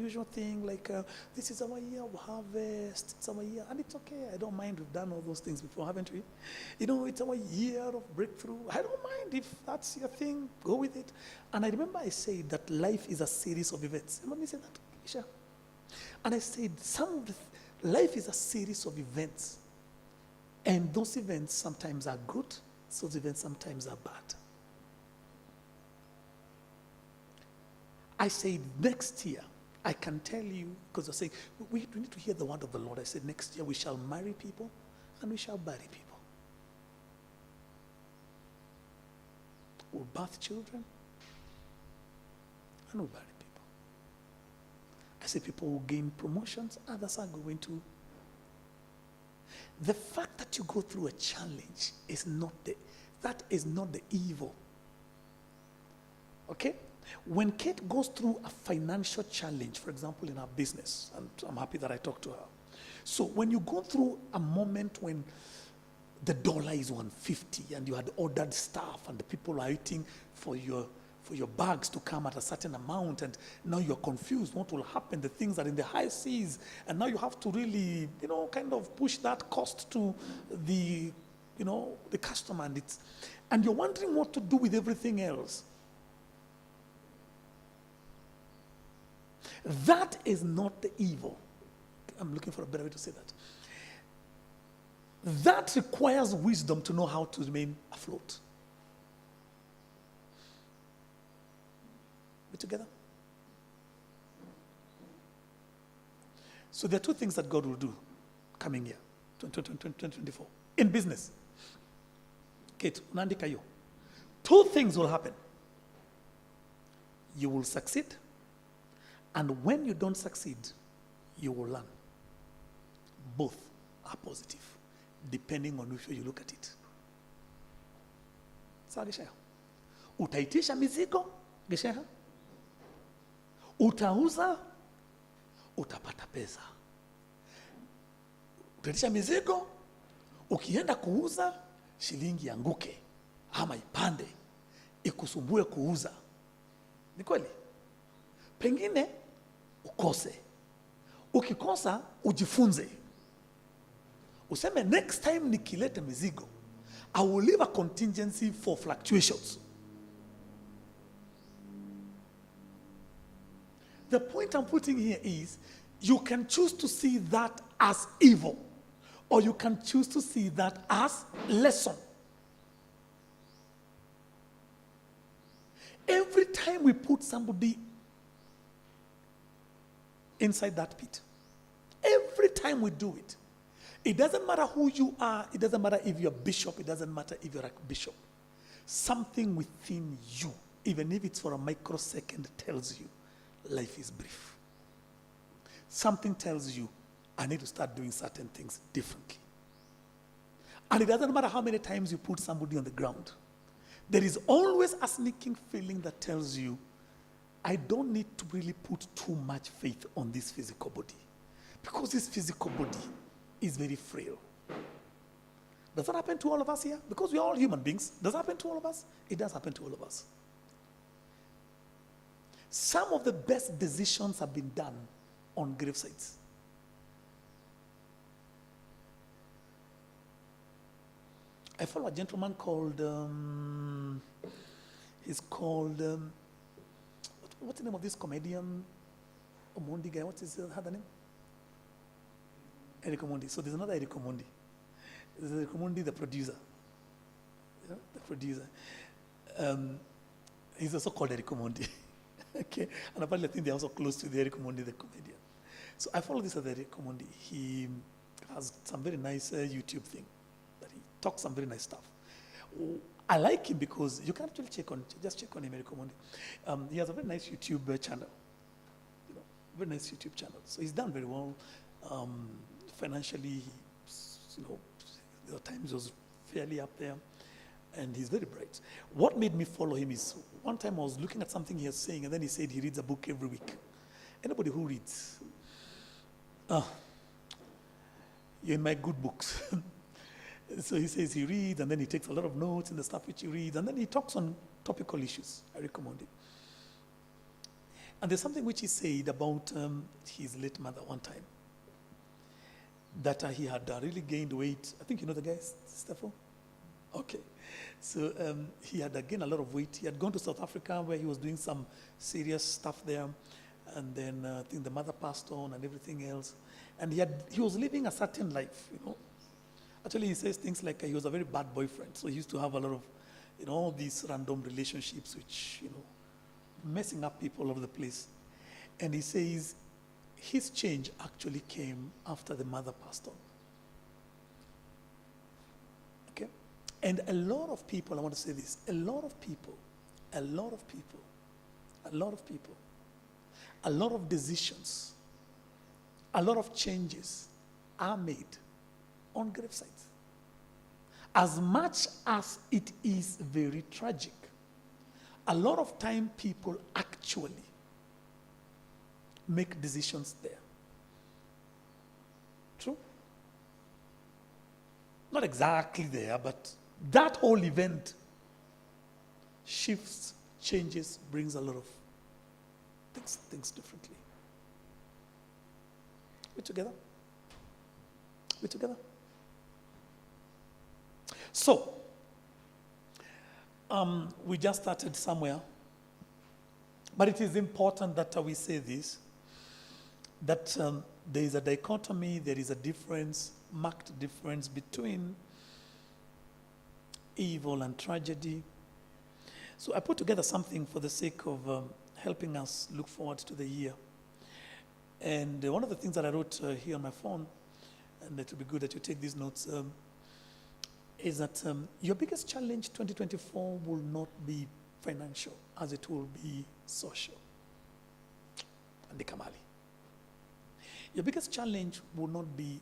usual thing, like this is our year of harvest, it's our year, and it's okay. I don't mind. We've done all those things before, haven't we? You know, it's our year of breakthrough. I don't mind if that's your thing. Go with it. And I remember I said that life is a series of events. Let me say that, Isha. And I said life is a series of events, and those events sometimes are good. Those events sometimes are bad. I said, next year, I can tell you, because I say, we need to hear the word of the Lord. I said, next year we shall marry people and we shall bury people. We'll birth children and we'll bury people. I said, people will gain promotions, others are going to. The fact that you go through a challenge is not the evil. Okay? When Kate goes through a financial challenge, for example, in her business, and I'm happy that I talked to her. So when you go through a moment when the dollar is 150 and you had ordered stuff and the people are waiting for your bags to come at a certain amount, and now you're confused what will happen, the things are in the high seas, and now you have to really, kind of push that cost to the customer, and you're wondering what to do with everything else. That is not the evil. I'm looking for a better way to say that. That requires wisdom to know how to remain afloat. We together? So there are two things that God will do coming year, 2024. In business. Kate, unaandika hiyo. Two things will happen. You will succeed. And when you don't succeed, you will learn. Both are positive, depending on which way you look at it. Sawa Gesheha? Utaitisha mizigo, Gesheha? Utauza, utapata pesa. Utaitisha mizigo, ukienda kuuza, shilingi yanguke, ama ipande, ikusumbue kuuza. Ni kweli? Pengine, ukose. Ukikosa, ujifunze. Useme, next time nikileta mizigo, I will leave a contingency for fluctuations. The point I'm putting here is, you can choose to see that as evil, or you can choose to see that as lesson. Every time we put somebody inside that pit, every time we do it, it doesn't matter who you are, it doesn't matter if you're a bishop, it doesn't matter if you're a bishop. Something within you, even if it's for a microsecond, tells you life is brief. Something tells you, I need to start doing certain things differently. And it doesn't matter how many times you put somebody on the ground. There is always a sneaking feeling that tells you, I don't need to really put too much faith on this physical body, because this physical body is very frail. Does that happen to all of us here? Because we are all human beings. Does that happen to all of us? It does happen to all of us. Some of the best decisions have been done on gravesites. I follow a gentleman called, what's the name of this comedian, Omondi guy? What's his other name? Eric Omondi. So there's another Eric Omondi. There's Eric Omondi, the producer. Yeah, the producer. He's also called Eric Omondi. Okay, and apparently I think they're also close to the Eric Omondi, the comedian. So I follow this other Eric Omondi. He has some very nice YouTube thing that he talks some very nice stuff. I like him because you can actually check on him, Eric Omondi. He has a very nice YouTube channel. Very nice YouTube channel. So he's done very well financially. At times he was fairly up there, and he's very bright. What made me follow him is one time I was looking at something he was saying, and then he said he reads a book every week. Anybody who reads, you're in my good books. So he says he reads, and then he takes a lot of notes in the stuff which he reads, and then he talks on topical issues. I recommend it. And there's something which he said about his late mother one time, that he had really gained weight. I think you know the guy, Stefan? Okay. So he had gained a lot of weight. He had gone to South Africa where he was doing some serious stuff there. And then I think the mother passed on and everything else. And he was living a certain life, you know. Actually, he says things like he was a very bad boyfriend. So he used to have a lot of, you know, these random relationships which, you know, messing up people all over the place. And he says his change actually came after the mother passed on. Okay? And a lot of people, I want to say this, a lot of decisions, a lot of changes are made on gravesites. As much as it is very tragic, a lot of time people actually make decisions there. True? Not exactly there, but that whole event shifts, changes, brings a lot of things differently. We together? We together? So, we just started somewhere, but it is important that we say this, that there is a dichotomy, there is a difference, marked difference between evil and tragedy. So I put together something for the sake of helping us look forward to the year. And one of the things that I wrote here on my phone, and it would be good that you take these notes, is that your biggest challenge 2024 will not be financial, as it will be social. And the Kamali. Your biggest challenge will not be,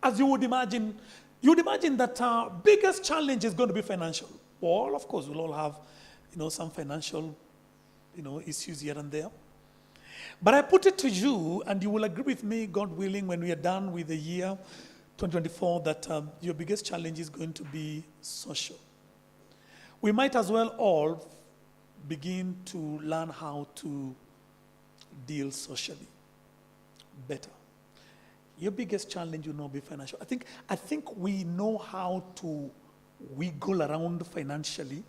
as you would imagine that our biggest challenge is going to be financial. Well, of course, we'll all have, you know, some financial, you know, issues here and there. But I put it to you, and you will agree with me, God willing, when we are done with the year 2024, that your biggest challenge is going to be social. We might as well all begin to learn how to deal socially better. Your biggest challenge will not be financial. I think we know how to wiggle around financially.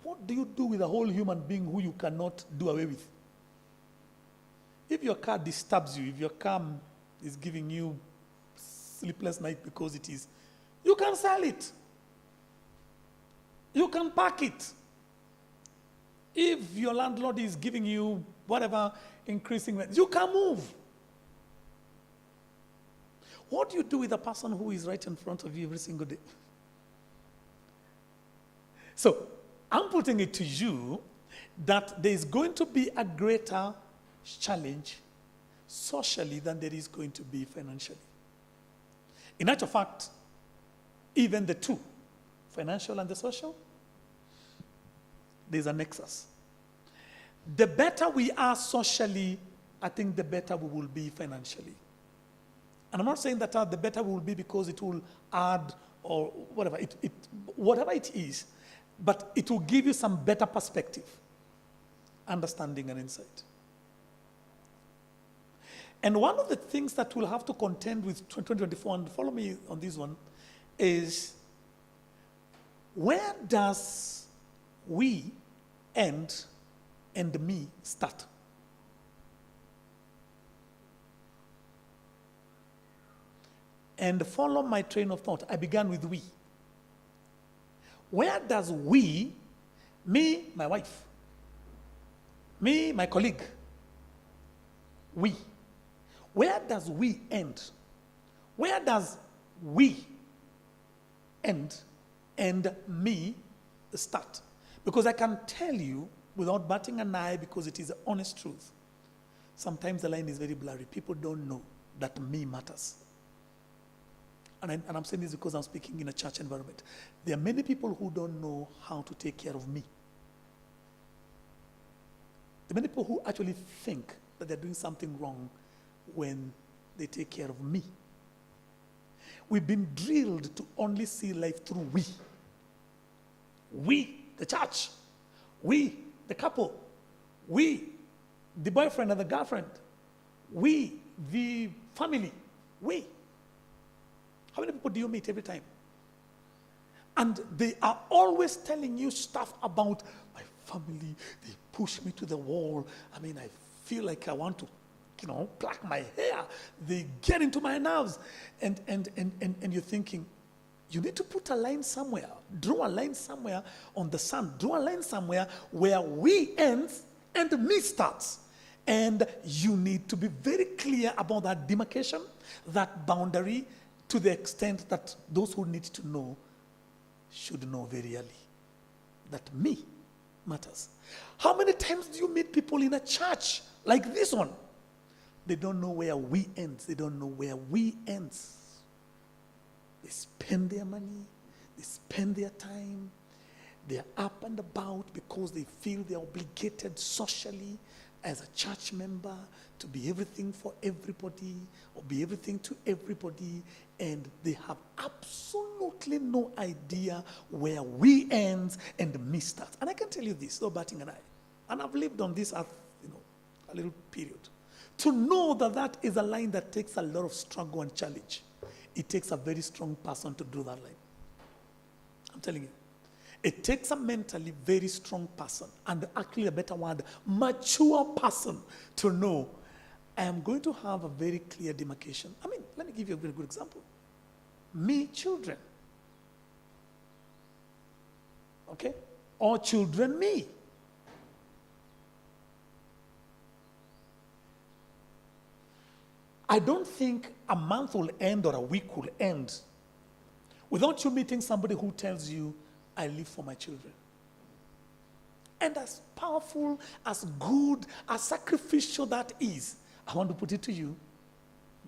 What do you do with a whole human being who you cannot do away with? If your car disturbs you, if your car is giving you sleepless night because it is, you can sell it. You can park it. If your landlord is giving you whatever increasing rent, you can move. What do you do with a person who is right in front of you every single day? So, I'm putting it to you that there is going to be a greater challenge socially than there is going to be financially. In actual fact, even the two, financial and the social, there's a nexus. The better we are socially, I think the better we will be financially. And I'm not saying that the better we will be because it will add or whatever, whatever it is, but it will give you some better perspective, understanding and insight. And one of the things that we'll have to contend with 2024, and follow me on this one, is where does we end and me start? And follow my train of thought. I began with we. Where does we, me, my wife, me, my colleague, we, where does we end? Where does we end and me start? Because I can tell you without batting an eye, because it is the honest truth, sometimes the line is very blurry. People don't know that me matters. And I'm saying this because I'm speaking in a church environment. There are many people who don't know how to take care of me. There are many people who actually think that they're doing something wrong when they take care of me. We've been drilled to only see life through we. We, the church. We, the couple, we, the boyfriend and the girlfriend, we, the family, we. How many people do you meet every time? And they are always telling you stuff about my family. They push me to the wall. I mean, I feel like I want to, pluck my hair. They get into my nerves. And you're thinking, you need to put a line somewhere. Draw a line somewhere on the sun. Draw a line somewhere where we ends and me starts. And you need to be very clear about that demarcation, that boundary, to the extent that those who need to know should know very early that me matters. How many times do you meet people in a church like this one? They don't know where we ends. They don't know where we ends. They spend their money. They spend their time. They're up and about because they feel they're obligated socially as a church member to be everything for everybody or be everything to everybody, and they have absolutely no idea where we ends and me starts. And I can tell you this, no batting an eye, and I've lived on this earth, a little period, to know that that is a line that takes a lot of struggle and challenge. It takes a very strong person to do that line. I'm telling you. It takes a mentally very strong person, and actually a better word, mature person, to know I am going to have a very clear demarcation. I mean, let me give you a very good example. Me, children. Okay? Or children, me. I don't think a month will end or a week will end without you meeting somebody who tells you, I live for my children. And as powerful, as good, as sacrificial that is, I want to put it to you,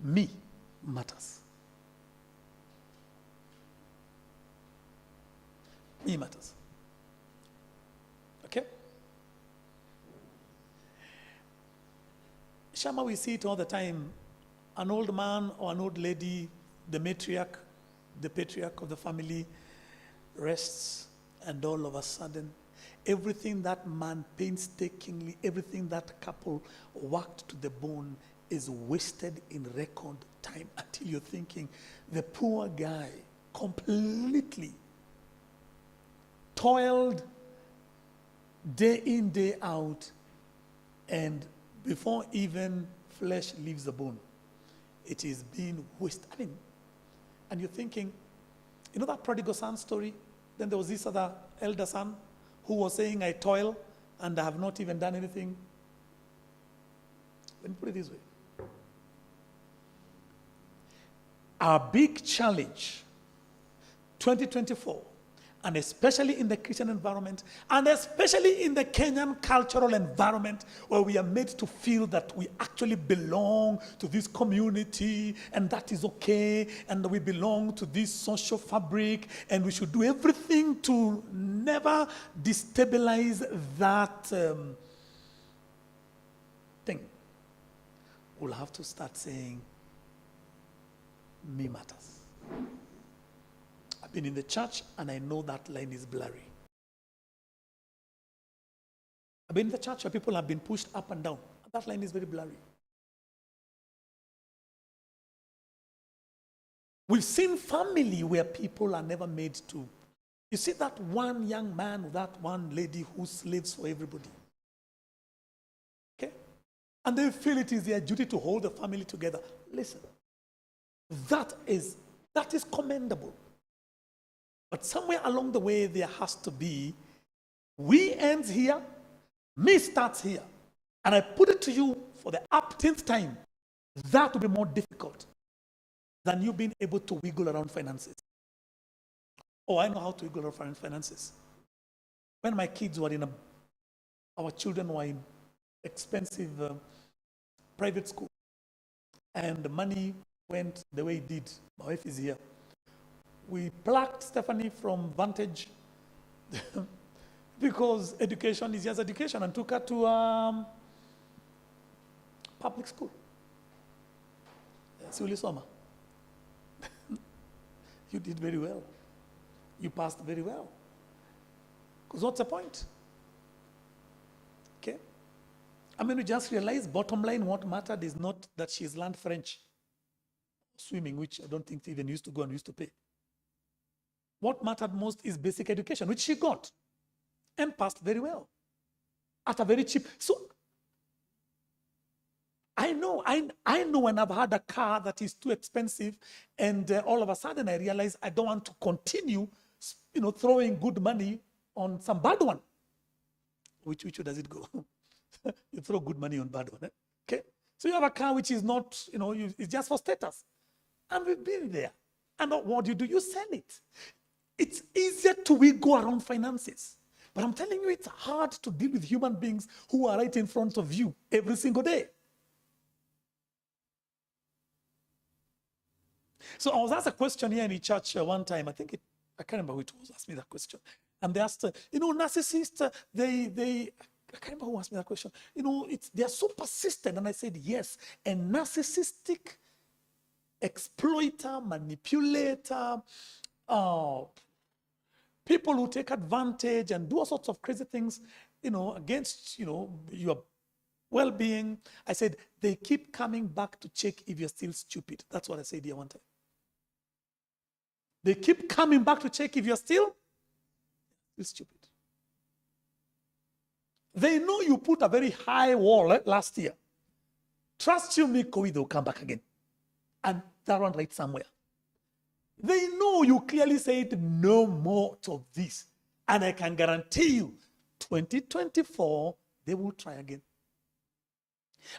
me matters. Me matters. Okay? Shama, we see it all the time. An old man or an old lady, the matriarch, the patriarch of the family, rests, and all of a sudden, everything that man painstakingly, everything that couple worked to the bone is wasted in record time, until you're thinking, the poor guy completely toiled day in, day out, and before even flesh leaves the bone, it is being wasted. I mean, and you're thinking, that prodigal son story? Then there was this other elder son who was saying, I toil and I have not even done anything. Let me put it this way. Our big challenge, 2024, and especially in the Christian environment, and especially in the Kenyan cultural environment, where we are made to feel that we actually belong to this community, and that is okay, and we belong to this social fabric, and we should do everything to never destabilize that thing. We'll have to start saying, me matters. I've been in the church and I know that line is blurry. I've been in the church where people have been pushed up and down. That line is very blurry. We've seen family where people are never made to. You see that one young man or that one lady who slaves for everybody. Okay? And they feel it is their duty to hold the family together. Listen, that is commendable. But somewhere along the way, there has to be, we ends here, me starts here. And I put it to you for the upteenth time, that will be more difficult than you being able to wiggle around finances. Oh, I know how to wiggle around finances. When my kids were our children were in expensive private school, and the money went the way it did. My wife is here. We plucked Stephanie from Vantage because education is just education, and took her to public school. Suli Soma. You did very well. You passed very well. Because what's the point? I mean, we just realized bottom line, what mattered is not that she's learned French, swimming, which I don't think they even used to go and used to pay. What mattered most is basic education, which she got and passed very well at a very cheap. So I know when I've had a car that is too expensive, and all of a sudden I realize I don't want to continue, throwing good money on some bad one. Which way does it go? You throw good money on bad one. Okay? So you have a car which is not, it's just for status. And we've been there. And what do? You sell it. It's easier to go around finances. But I'm telling you, it's hard to deal with human beings who are right in front of you every single day. So I was asked a question here in the church one time. I can't remember who it was asked me that question. And they asked, narcissists, I can't remember who asked me that question. They're so persistent. And I said, yes. A narcissistic exploiter, manipulator, people who take advantage and do all sorts of crazy things, against, your well-being. I said, they keep coming back to check if you're still stupid. That's what I said here one time. They keep coming back to check if you're still stupid. They know you put a very high wall last year. Trust you, Miko, they'll come back again. And that one right somewhere. They know you clearly said no more of this. And I can guarantee you, 2024, they will try again.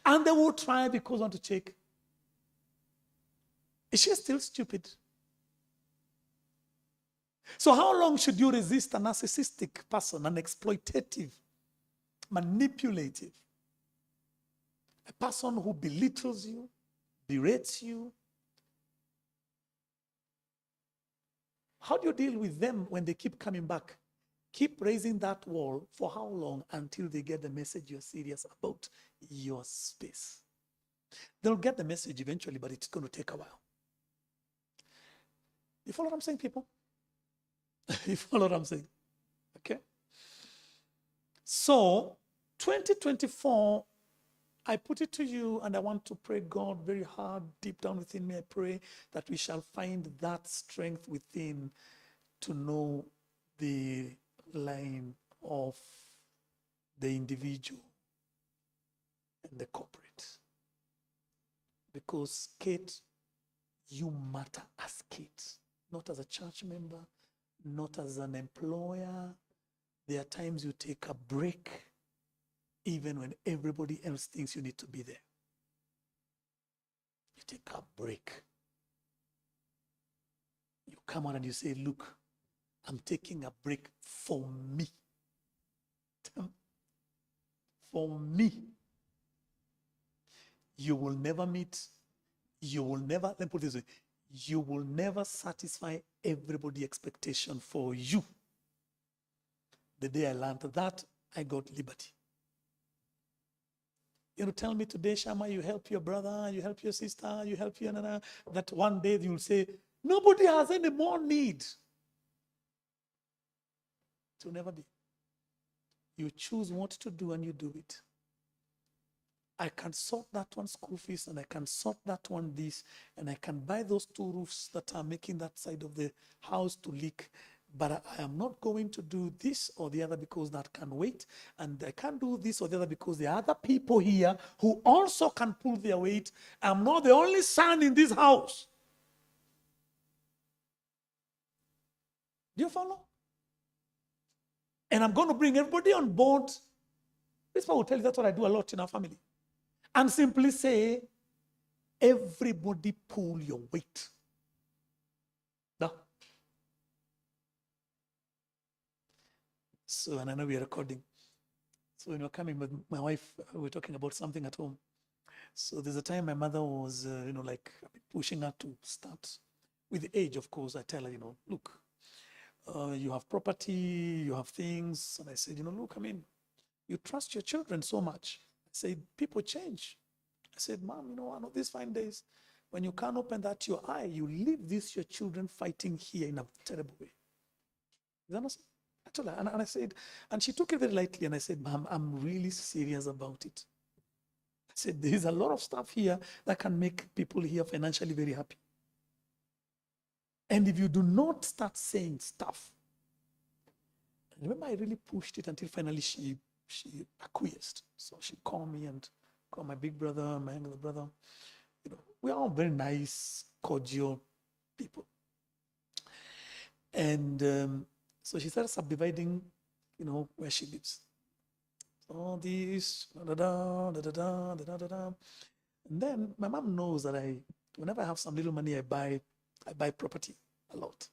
And they will try because they want to check. Is she still stupid? So how long should you resist a narcissistic person, an exploitative, manipulative, a person who belittles you, berates you? How do you deal with them when they keep coming back? Keep raising that wall for how long? Until they get the message you're serious about your space. They'll get the message eventually, but it's going to take a while. You follow what I'm saying, people? You follow what I'm saying? Okay? So, 2024, I put it to you, and I want to pray God very hard, deep down within me. I pray that we shall find that strength within to know the line of the individual and the corporate. Because, Kate, you matter as Kate, not as a church member, not as an employer. There are times you take a break, even when everybody else thinks you need to be there. You take a break. You come out and you say, look, I'm taking a break for me. For me. You will never meet, let me put it this way, you will never satisfy everybody's expectation for you. The day I learned that, I got liberty. Tell me today, Shama, you help your brother, you help your sister, you help your nana, that one day you'll say, nobody has any more need. It will never be. You choose what to do and you do it. I can sort that one school fees, and I can sort that one this, and I can buy those 2 roofs that are making that side of the house to leak. But I am not going to do this or the other because that can wait. And I can't do this or the other because there are other people here who also can pull their weight. I'm not the only son in this house. Do you follow? And I'm going to bring everybody on board. This one will tell you that's what I do a lot in our family. And simply say, everybody pull your weight. No. So, and I know we are recording. So when we were coming with my wife, we were talking about something at home. So there's a time my mother was, pushing her to start. With the age, of course, I tell her, look, you have property, you have things. And I said, look, you trust your children so much. I said, people change. I said, Mom, one of these fine days, when you can't open that your eye, you leave your children fighting here in a terrible way. Is that understand? I told her, and I said, and she took it very lightly, and I said, Mom, I'm really serious about it. said, there is a lot of stuff here that can make people here financially very happy. And if you do not start saying stuff, remember I really pushed it until finally she acquiesced. So she called me and called my big brother, my younger brother. You know, we're all very nice, cordial people. And so she started subdividing, you know, where she lives. All these, da da da da da da da da. And then my mom knows that whenever I have some little money, I buy property a lot,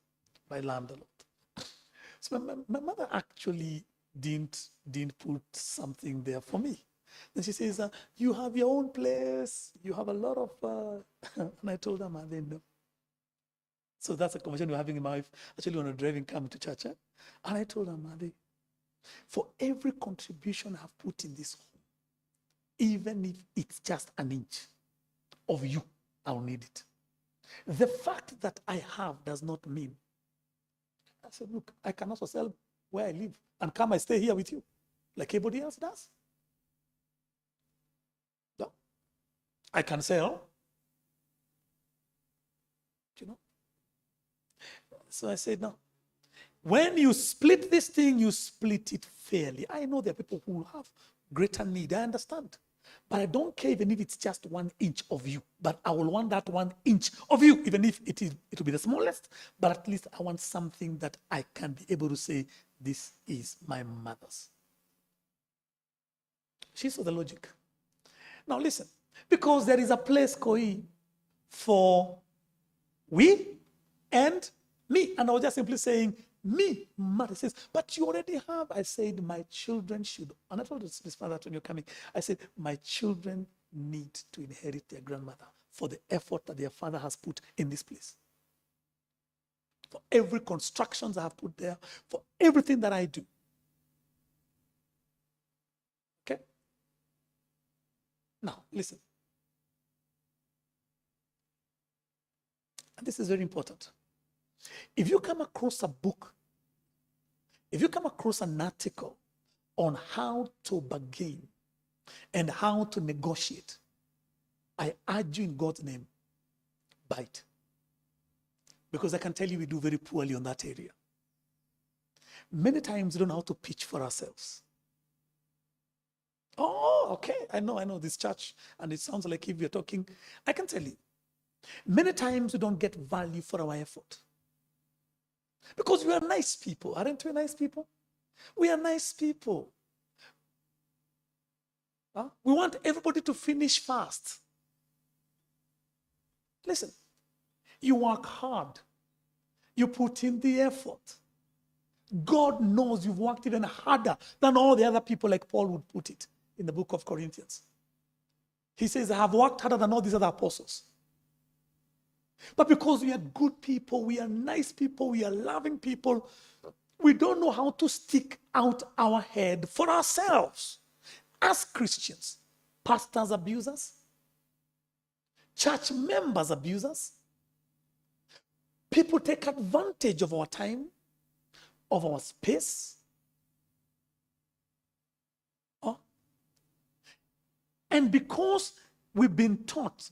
buy land a lot. So my mother actually didn't put something there for me. Then she says, you have your own place, you have a lot of, and I told her, Mother, no. So that's a conversation we're having in my wife, actually on a driving coming to church. And I told her, Mother, for every contribution I've put in this home, even if it's just an inch of you, I'll need it. The fact that I have does not mean. I said, look, I can also sell where I live and come and stay here with you, like everybody else does. No. I can sell. You know? So I said, no. When you split this thing, you split it fairly. I know there are people who have greater need. I understand. But I don't care even if it's just 1 inch of you. But I will want that 1 inch of you, even if it will be the smallest. But at least I want something that I can be able to say, this is my mother's. She saw the logic. Now listen, because there is a place, Koi, for we and me. And I was just simply saying, me, mother says, but you already have. I said, my children should. And I told this father when you're coming, I said, my children need to inherit their grandmother for the effort that their father has put in this place. For every constructions I have put there, for everything that I do. Okay? Now, listen. And this is very important. If you come across a book, if you come across an article on how to bargain and how to negotiate, I urge you in God's name, buy it. Because I can tell you we do very poorly on that area. Many times we don't know how to pitch for ourselves. Oh, okay, I know this church, and it sounds like if you're talking, I can tell you, many times we don't get value for our effort. Because we are nice people. Aren't we nice people? We are nice people. Huh? We want everybody to finish fast. Listen, you work hard. You put in the effort. God knows you've worked even harder than all the other people, like Paul would put it in the book of Corinthians. He says, I have worked harder than all these other apostles. But because we are good people, we are nice people, we are loving people, we don't know how to stick out our head for ourselves. As Christians, pastors abuse us, church members abuse us, people take advantage of our time, of our space. And because we've been taught,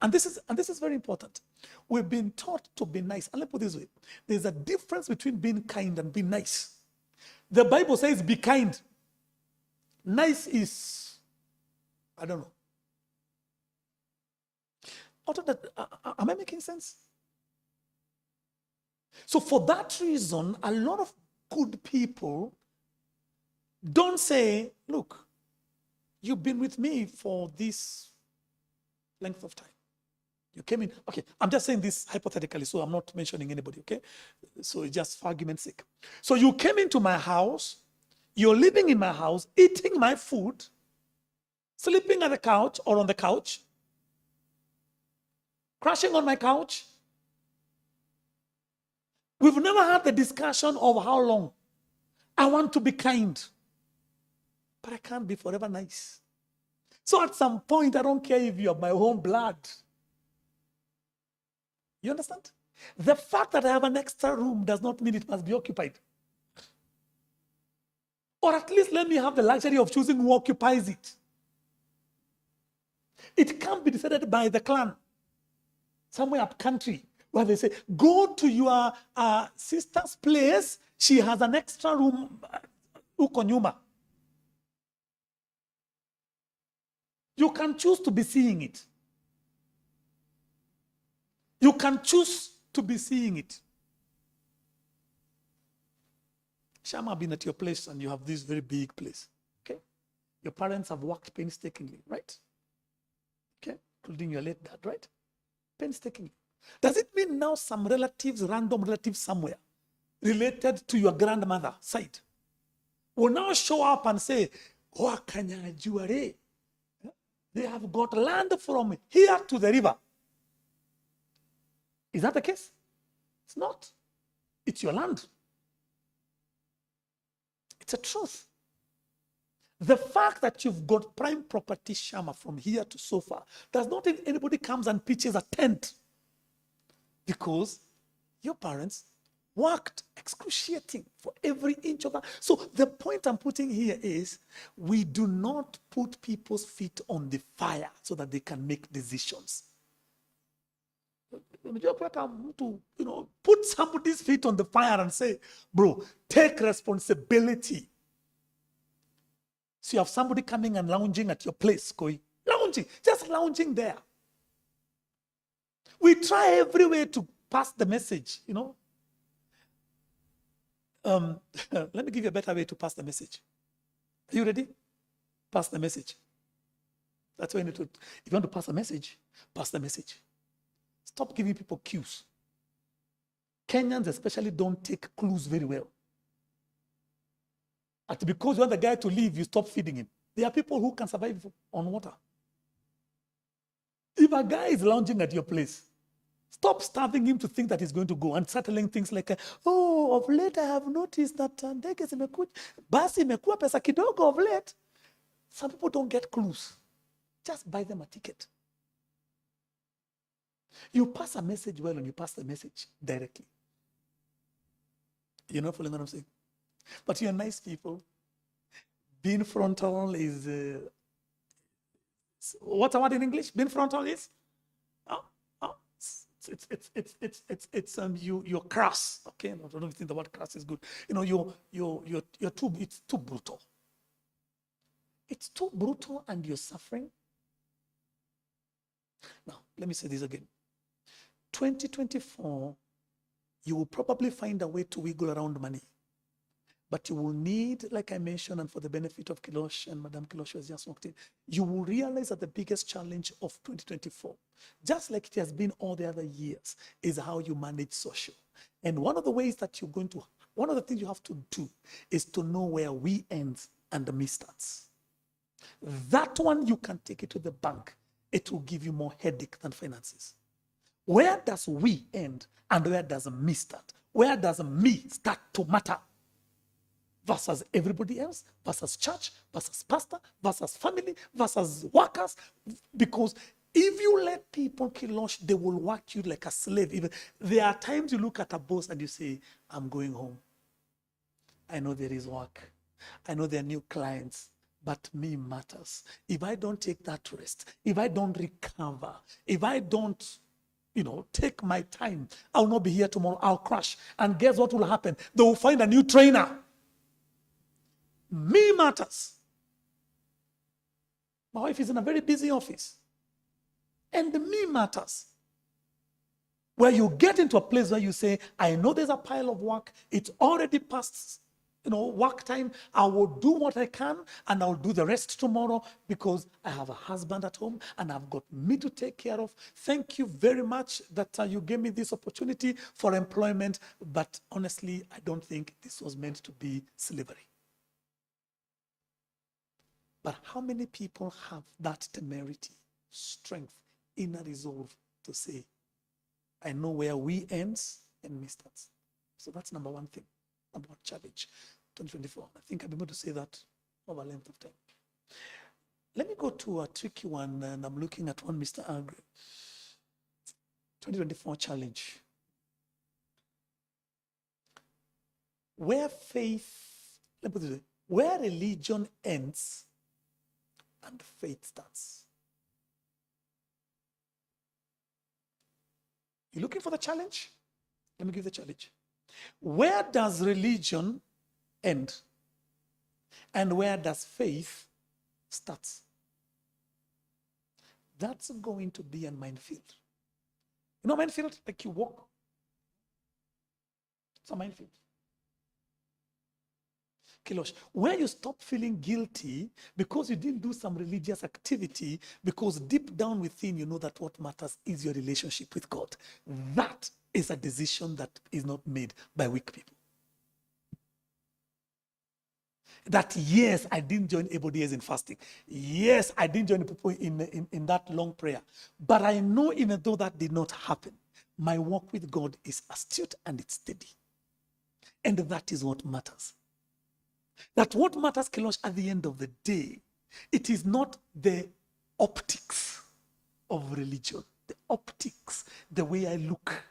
and this is very important, we've been taught to be nice. And let me put it this way, there's a difference between being kind and being nice. The Bible says be kind. Nice is, I don't know. Am I making sense? So for that reason, a lot of good people don't say, look, you've been with me for this length of time. You came in, okay, I'm just saying this hypothetically, so I'm not mentioning anybody, okay? So it's just for argument's sake. So you came into my house, you're living in my house, eating my food, sleeping on the couch or on the couch, crashing on my couch. We've never had the discussion of how long. I want to be kind, but I can't be forever nice. So at some point, I don't care if you have my own blood. You understand? The fact that I have an extra room does not mean it must be occupied. Or at least let me have the luxury of choosing who occupies it. It can't be decided by the clan. Somewhere up country where they say, go to your sister's place. She has an extra room. Ukonyuma. You can choose to be seeing it. You can choose to be seeing it. Shama been at your place and you have this very big place. Okay? Your parents have worked painstakingly, right? Okay? Including your late dad, right? Painstakingly. Does it mean now some relatives, random relatives somewhere, related to your grandmother side, will now show up and say, oh, Kanyajure, they have got land from here to the river? Is that the case? It's not. It's your land. It's a truth. The fact that you've got prime property, Shama, from here to so far, does not mean anybody comes and pitches a tent, because your parents worked excruciating for every inch of that. So the point I'm putting here is, we do not put people's feet on the fire so that they can make decisions. Put somebody's feet on the fire and say, bro, take responsibility. So you have somebody coming and lounging at your place, just lounging there. We try every way to pass the message, Let me give you a better way to pass the message. Are you ready? Pass the message. That's why you need to, if you want to pass a message, pass the message. Stop giving people cues. Kenyans especially don't take clues very well. And because you want the guy to leave, you stop feeding him. There are people who can survive on water. If a guy is lounging at your place, stop starving him to think that he's going to go and start telling things like, oh, of late I have noticed that ndege zimekuja, basi imekuwa pesa kidogo of late. Some people don't get clues. Just buy them a ticket. You pass a message well and you pass the message directly. You're not following what I'm saying? But you're nice people. Being frontal is... what's the word in English? Being frontal is? You're crass. Okay, I don't think the word crass is good. It's too brutal. It's too brutal and you're suffering. Now, let me say this again. 2024, you will probably find a way to wiggle around money. But you will need, like I mentioned, and for the benefit of Kilosh and Madam Kilosh has just walked in, you will realize that the biggest challenge of 2024, just like it has been all the other years, is how you manage social. And one of the ways that you're going to, one of the things you have to do is to know where we end and the me starts. That one, you can take it to the bank. It will give you more headache than finances. Where does we end and where does me start? Where does me start to matter? Versus everybody else, versus church, versus pastor, versus family, versus workers. Because if you let people kilosh, they will work you like a slave. Even there are times you look at a boss and you say, I'm going home. I know there is work. I know there are new clients, but me matters. If I don't take that rest, if I don't recover, if I don't take my time, I'll not be here tomorrow, I'll crash. And guess what will happen? They will find a new trainer. Me matters. My wife is in a very busy office. And the me matters. Where you get into a place where you say, I know there's a pile of work. It's already past work time. I will do what I can and I'll do the rest tomorrow because I have a husband at home and I've got me to take care of. Thank you very much that you gave me this opportunity for employment. But honestly, I don't think this was meant to be slavery. But how many people have that temerity, strength, inner resolve to say, I know where we ends and me starts? So that's number one thing, number one challenge, 2024. I think I'll be able to say that over a length of time. Let me go to a tricky one, and I'm looking at one, Mr. Agri. 2024 challenge. Where faith, let me put it this way, where religion ends and faith starts. You looking for the challenge? Let me give the challenge. Where does religion end? And where does faith start? That's going to be a minefield. You know minefield? Like you walk. It's a minefield. Kilosh, where you stop feeling guilty because you didn't do some religious activity, because deep down within you know that what matters is your relationship with God. That is a decision that is not made by weak people. That yes, I didn't join everybody else in fasting. Yes, I didn't join the people in that long prayer. But I know even though that did not happen, my walk with God is astute and it's steady. And that is what matters. That what matters, Kelosh, at the end of the day, it is not the optics of religion, the optics, the way I look.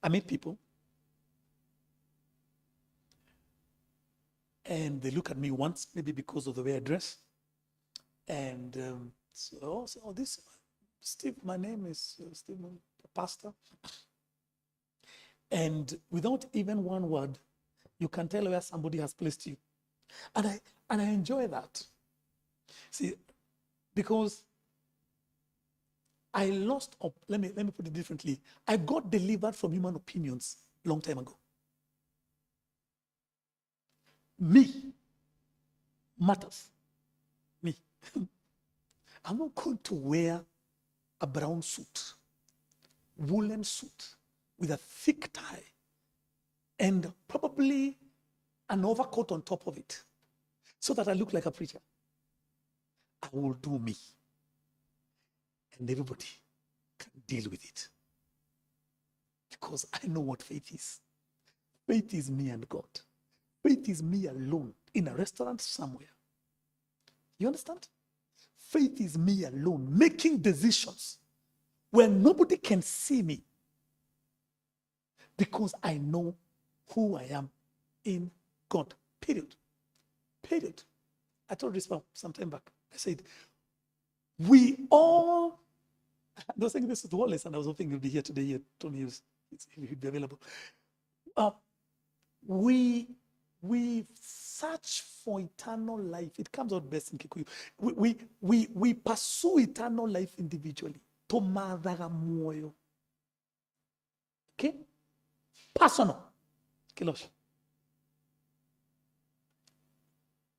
I meet people, and they look at me once, maybe because of the way I dress. And so this, Steve, my name is Steve, pastor. And without even one word, you can tell where somebody has placed you. And I enjoy that. See, because I lost, let me put it differently. I got delivered from human opinions a long time ago. Me matters. Me. I'm not going to wear a brown suit, woolen suit, with a thick tie and probably an overcoat on top of it so that I look like a preacher. I will do me. And everybody can deal with it. Because I know what faith is. Faith is me and God. Faith is me alone in a restaurant somewhere. You understand? Faith is me alone making decisions when nobody can see me. Because I know who I am in God. Period. Period. I told this some time back. I said, we all, I was saying this to Wallace, and I was hoping he'll be here today. He told me he'd be available. We search for eternal life. It comes out best in Kikuyu. We pursue eternal life individually. Okay? Personal. Kilosh.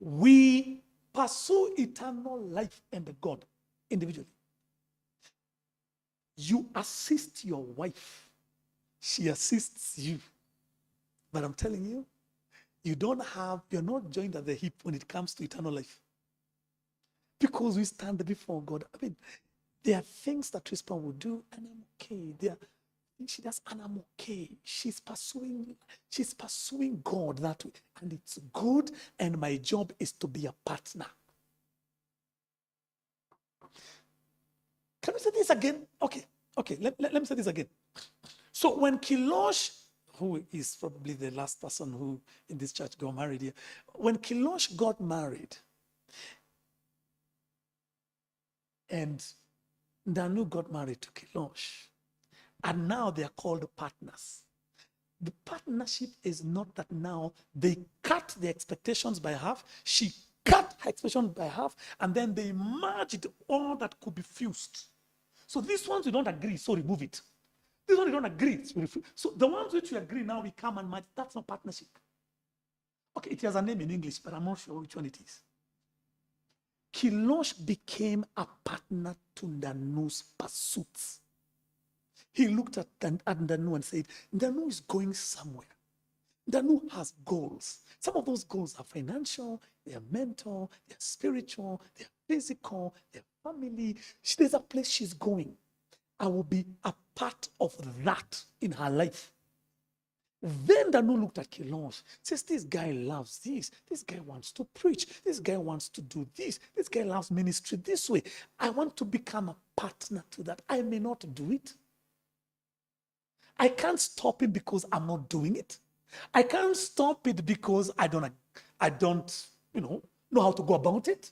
We pursue eternal life and God individually. You assist your wife. She assists you. But I'm telling you, you're not joined at the hip when it comes to eternal life. Because we stand before God. I mean, there are things that Trispan will do, and I'm okay. She does, and I'm okay. She's pursuing God that way. And it's good, and my job is to be a partner. Can we say this again? Okay. Let me say this again. So when Kilosh, who is probably the last person who in this church got married here, when Kilosh got married, and Danu got married to Kilosh, and now they are called partners. The partnership is not that now they cut the expectations by half, she cut her expectations by half, and then they merged all that could be fused. So these ones you don't agree, so remove it. This one you don't agree, so the ones which you agree now we come and merge. That's not partnership. Okay, it has a name in English, but I'm not sure which one it is. Kilosh became a partner to Danu's pursuits. He looked at Danu and said, Danu is going somewhere. Danu has goals. Some of those goals are financial, they are mental, they are spiritual, they are physical, they are family. There's a place she's going. I will be a part of that in her life. Then Danu looked at Kilosh, says, this guy loves this. This guy wants to preach. This guy wants to do this. This guy loves ministry this way. I want to become a partner to that. I may not do it. I can't stop it because I'm not doing it. I can't stop it because I don't know how to go about it.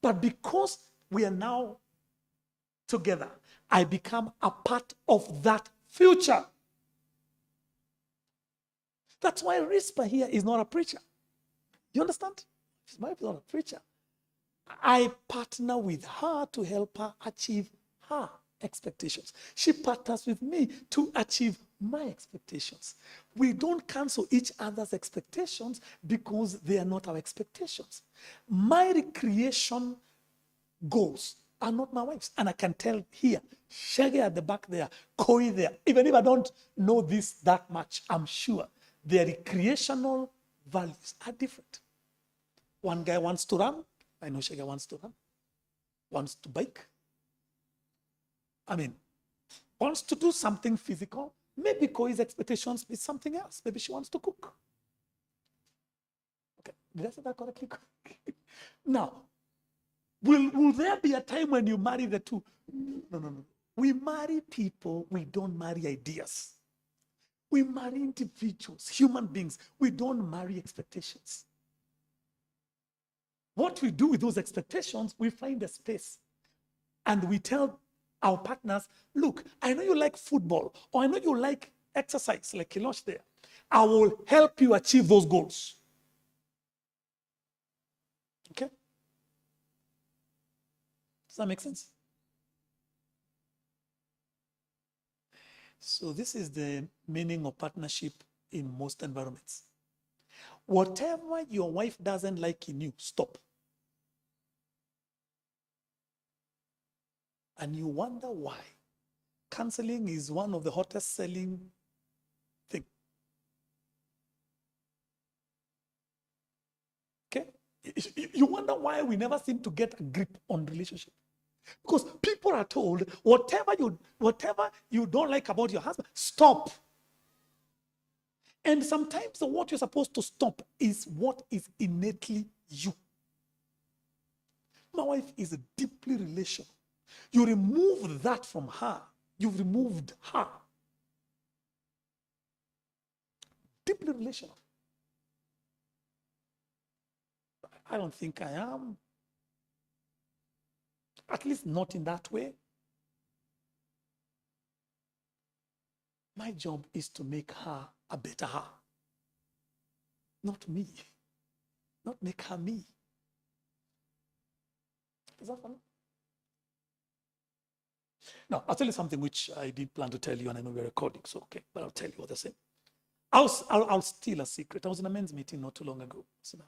But because we are now together, I become a part of that future. That's why Rispa here is not a preacher. You understand? My wife is not a preacher. I partner with her to help her achieve her expectations. She partners with me to achieve my expectations. We don't cancel each other's expectations because they are not our expectations. My recreation goals are not my wife's. And I can tell here, Shaggy at the back there, Koi there, even if I don't know this that much, I'm sure their recreational values are different. One guy wants to run. I know Shaggy wants to run. Wants to bike. Wants to do something physical. Maybe Koi's expectations is something else. Maybe she wants to cook. Okay, did I say that correctly? Now, will there be a time when you marry the two? No. We marry people, we don't marry ideas. We marry individuals, human beings. We don't marry expectations. What we do with those expectations, we find a space. And we tell our partners, look, I know you like football, or I know you like exercise, like Kilosh there. I will help you achieve those goals. Okay? Does that make sense? So this is the meaning of partnership in most environments. Whatever your wife doesn't like in you, stop. And you wonder why. Counseling is one of the hottest selling things. Okay? You wonder why we never seem to get a grip on relationship. Because people are told, whatever you don't like about your husband, stop. And sometimes what you're supposed to stop is what is innately you. My wife is deeply relational. You remove that from her, you've removed her. Deeply relational. I don't think I am. At least not in that way. My job is to make her a better her. Not me. Not make her me. Is that funny? Now, I'll tell you something which I did plan to tell you, and I know we're recording, so okay, but I'll tell you what the same. I'll steal a secret. I was in a men's meeting not too long ago. So now,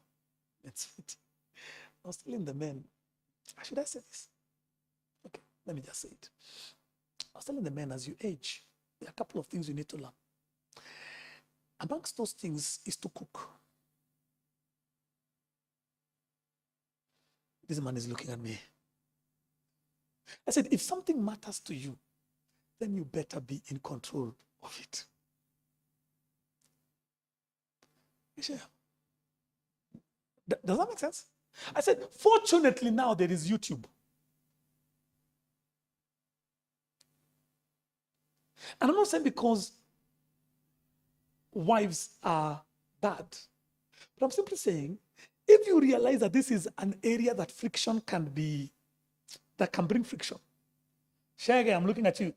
men's meeting. I was telling the men, should I say this? Okay, let me just say it. I was telling the men, as you age, there are a couple of things you need to learn. Amongst those things is to cook. This man is looking at me. I said, if something matters to you, then you better be in control of it. Does that make sense? I said, fortunately now there is YouTube. And I'm not saying because wives are bad, but I'm simply saying, if you realize that this is an area that friction can bring friction. Shaggy, I'm looking at you.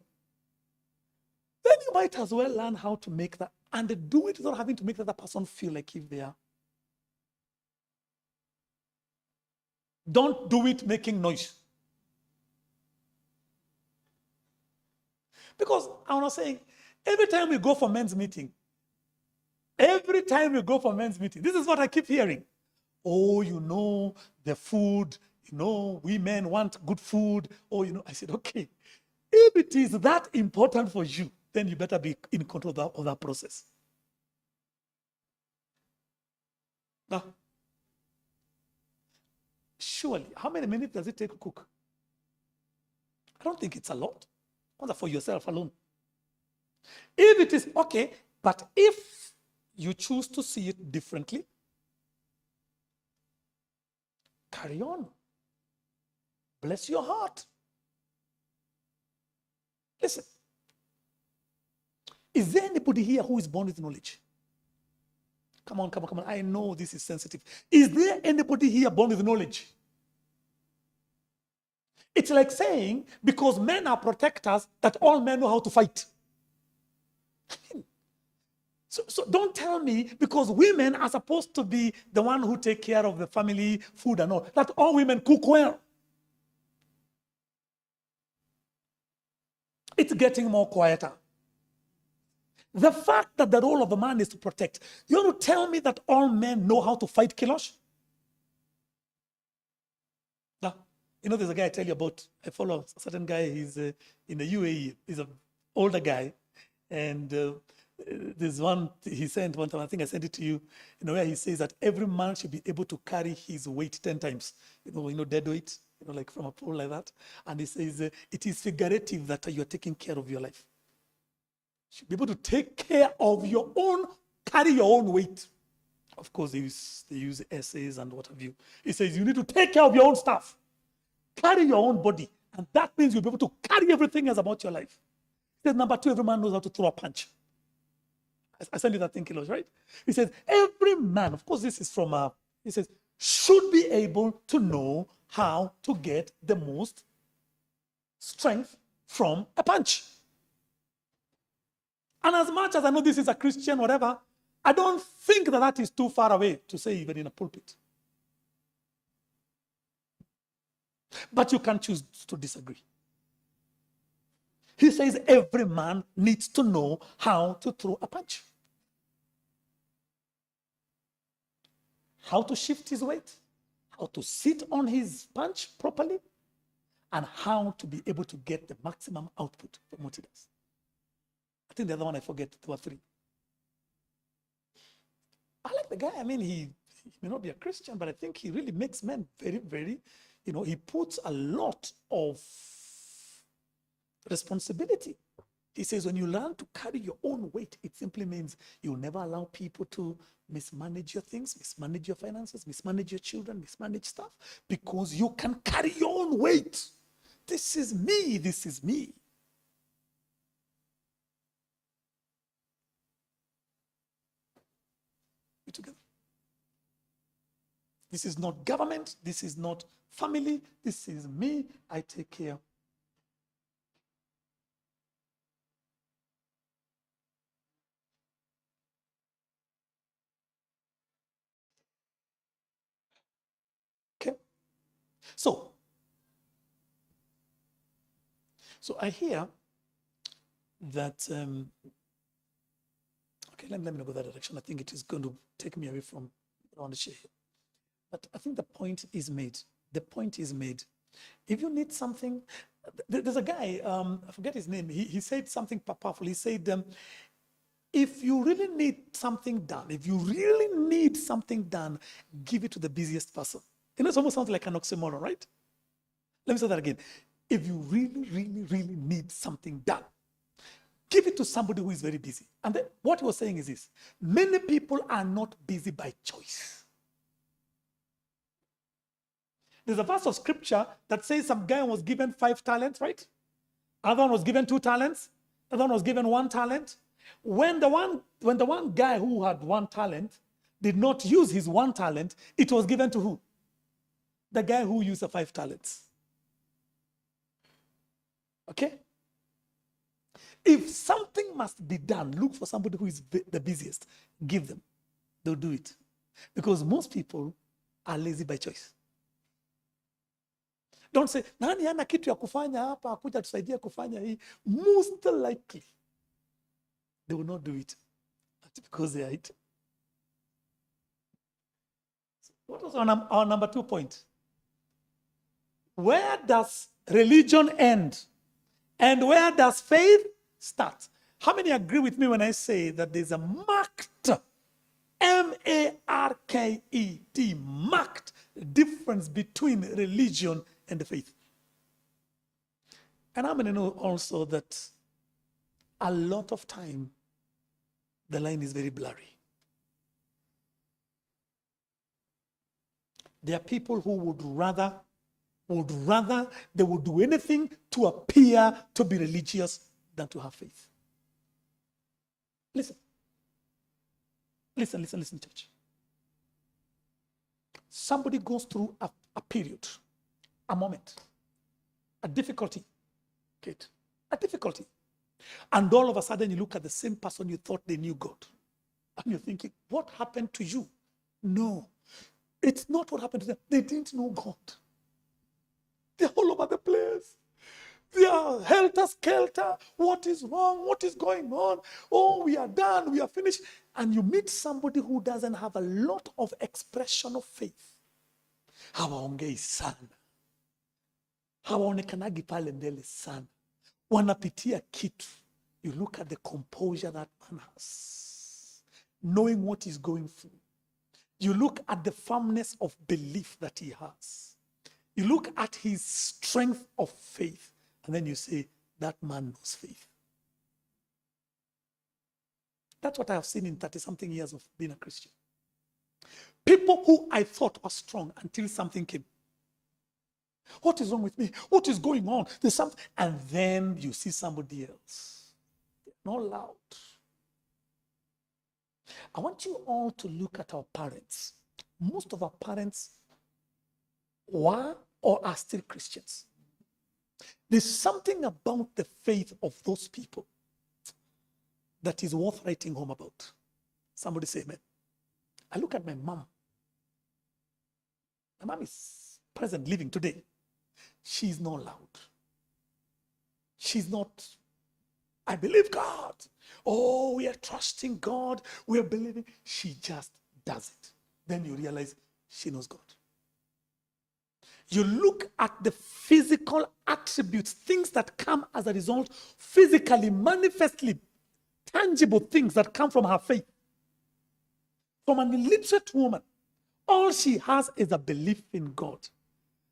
Then you might as well learn how to make that and do it without having to make the other person feel like if they are. Don't do it making noise. Because I'm not saying, every time we go for men's meeting, this is what I keep hearing. Oh, the food, we men want good food. Oh, I said, okay, if it is that important for you, then you better be in control of that process. Now, surely, how many minutes does it take to cook? I don't think it's a lot. For yourself alone. If it is okay, but if you choose to see it differently, carry on. Bless your heart. Listen. Is there anybody here who is born with knowledge? Come on. I know this is sensitive. Is there anybody here born with knowledge? It's like saying, because men are protectors, that all men know how to fight. So don't tell me, because women are supposed to be the one who take care of the family, food and all, that all women cook well. It's getting more quieter. The fact that the role of a man is to protect. You want to tell me that all men know how to fight Kilosh? No. You know, there's a guy I tell you about. I follow a certain guy. He's in the UAE. He's an older guy. And there's one he sent one time. I think I sent it to you. You know, where he says that every man should be able to carry his weight 10 times. You know, dead weight. You know, like from a pool like that. And he says it is figurative that you are taking care of your life. You should be able to take care of your own, carry your own weight. Of course, they use essays and what have you. He says you need to take care of your own stuff. Carry your own body. And that means you'll be able to carry everything else about your life. He says, number two, every man knows how to throw a punch. I sent you that thing, Kilos, right? He says, every man, of course, this is from, he says, should be able to know how to get the most strength from a punch. And as much as I know this is a Christian, whatever, I don't think that that is too far away to say even in a pulpit. But you can choose to disagree. He says every man needs to know how to throw a punch. How to shift his weight, how to sit on his punch properly, and how to be able to get the maximum output from what he does. I think the other one I forget, there were three. I like the guy. I mean, he may not be a Christian, but I think he really makes men very, very, you know, he puts a lot of responsibility. He says when you learn to carry your own weight, it simply means you'll never allow people to mismanage your things, mismanage your finances, mismanage your children, mismanage stuff, because you can carry your own weight. This is me, this is me. We together. This is not government, this is not family, this is me, I take care. Okay? So I hear that, okay, let me not go that direction. I think it is going to take me away from what I want to share here. But I think the point is made. The point is made. If you need something, there's a guy, I forget his name, he said something powerful. He said, if you really need something done, give it to the busiest person. You know, it almost sounds like an oxymoron, right? Let me say that again. If you really need something done, give it to somebody who is very busy. And then what he was saying is this: many people are not busy by choice. There's a verse of scripture that says some guy was given 5 talents, right? Other one was given 2 talents. Other one was given 1 talent. When the one guy who had 1 talent did not use his 1 talent, it was given to who? The guy who used the 5 talents. Okay? If something must be done, look for somebody who is the busiest. Give them. They'll do it. Because most people are lazy by choice. Don't say, nani hana kitu ya kufanya hapa, akuja tusaidia kufanya hii. Most likely, they will not do it. That's because they are it. What was our number 2 point? Where does religion end? And where does faith start? How many agree with me when I say that there's a marked, M-A-R-K-E-T, marked difference between religion and the faith? And I'm going to know also that a lot of time, the line is very blurry. There are people who would rather, they would do anything to appear to be religious than to have faith. Listen, church. Somebody goes through a period, a moment, A difficulty. Kate. A difficulty. And all of a sudden you look at the same person you thought they knew God. And you're thinking, what happened to you? No. It's not what happened to them. They didn't know God. They're all over the place. They are helter-skelter. What is wrong? What is going on? Oh, we are done. We are finished. And you meet somebody who doesn't have a lot of expression of faith. Hawaongei sana. Hawaonekanagi pale mbele sana. Wanapitia kitu. You look at the composure that man has, knowing what he's going through. You look at the firmness of belief that he has. You look at his strength of faith, and then you say, that man knows faith. That's what I have seen in 30-something years of being a Christian. People who I thought were strong until something came. What is wrong with me? What is going on? There's something. And then you see somebody else. They're not loud. I want you all to look at our parents. Most of our parents were or are still Christians. There's something about the faith of those people that is worth writing home about. Somebody say amen. I look at my mom. My mom is present, living today. She's not loud. She's not, I believe God. Oh, we are trusting God. We are believing. She just does it. Then you realize she knows God. You look at the physical attributes, things that come as a result, physically, manifestly, tangible things that come from her faith. From an illiterate woman, all she has is a belief in God.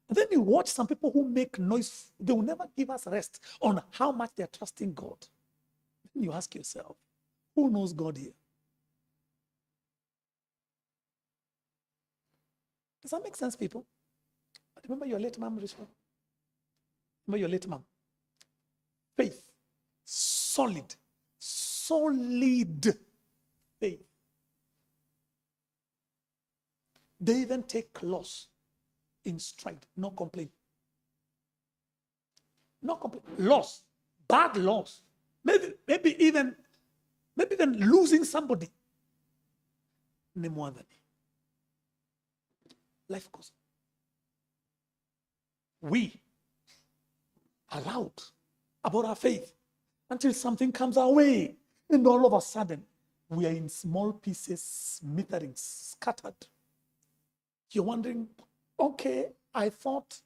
And then you watch some people who make noise. They will never give us rest on how much they're trusting God. Then you ask yourself, who knows God here? Does that make sense, people? Remember your late mom, Richard? Remember your late mom? Faith. Solid. Solid faith. They even take loss in stride, no complaint. No complaint. Loss. Bad loss. Maybe even losing somebody. Name one than life goes on. We are loud about our faith until something comes our way. And all of a sudden, we are in small pieces, smithereens, scattered. You're wondering, okay, I thought,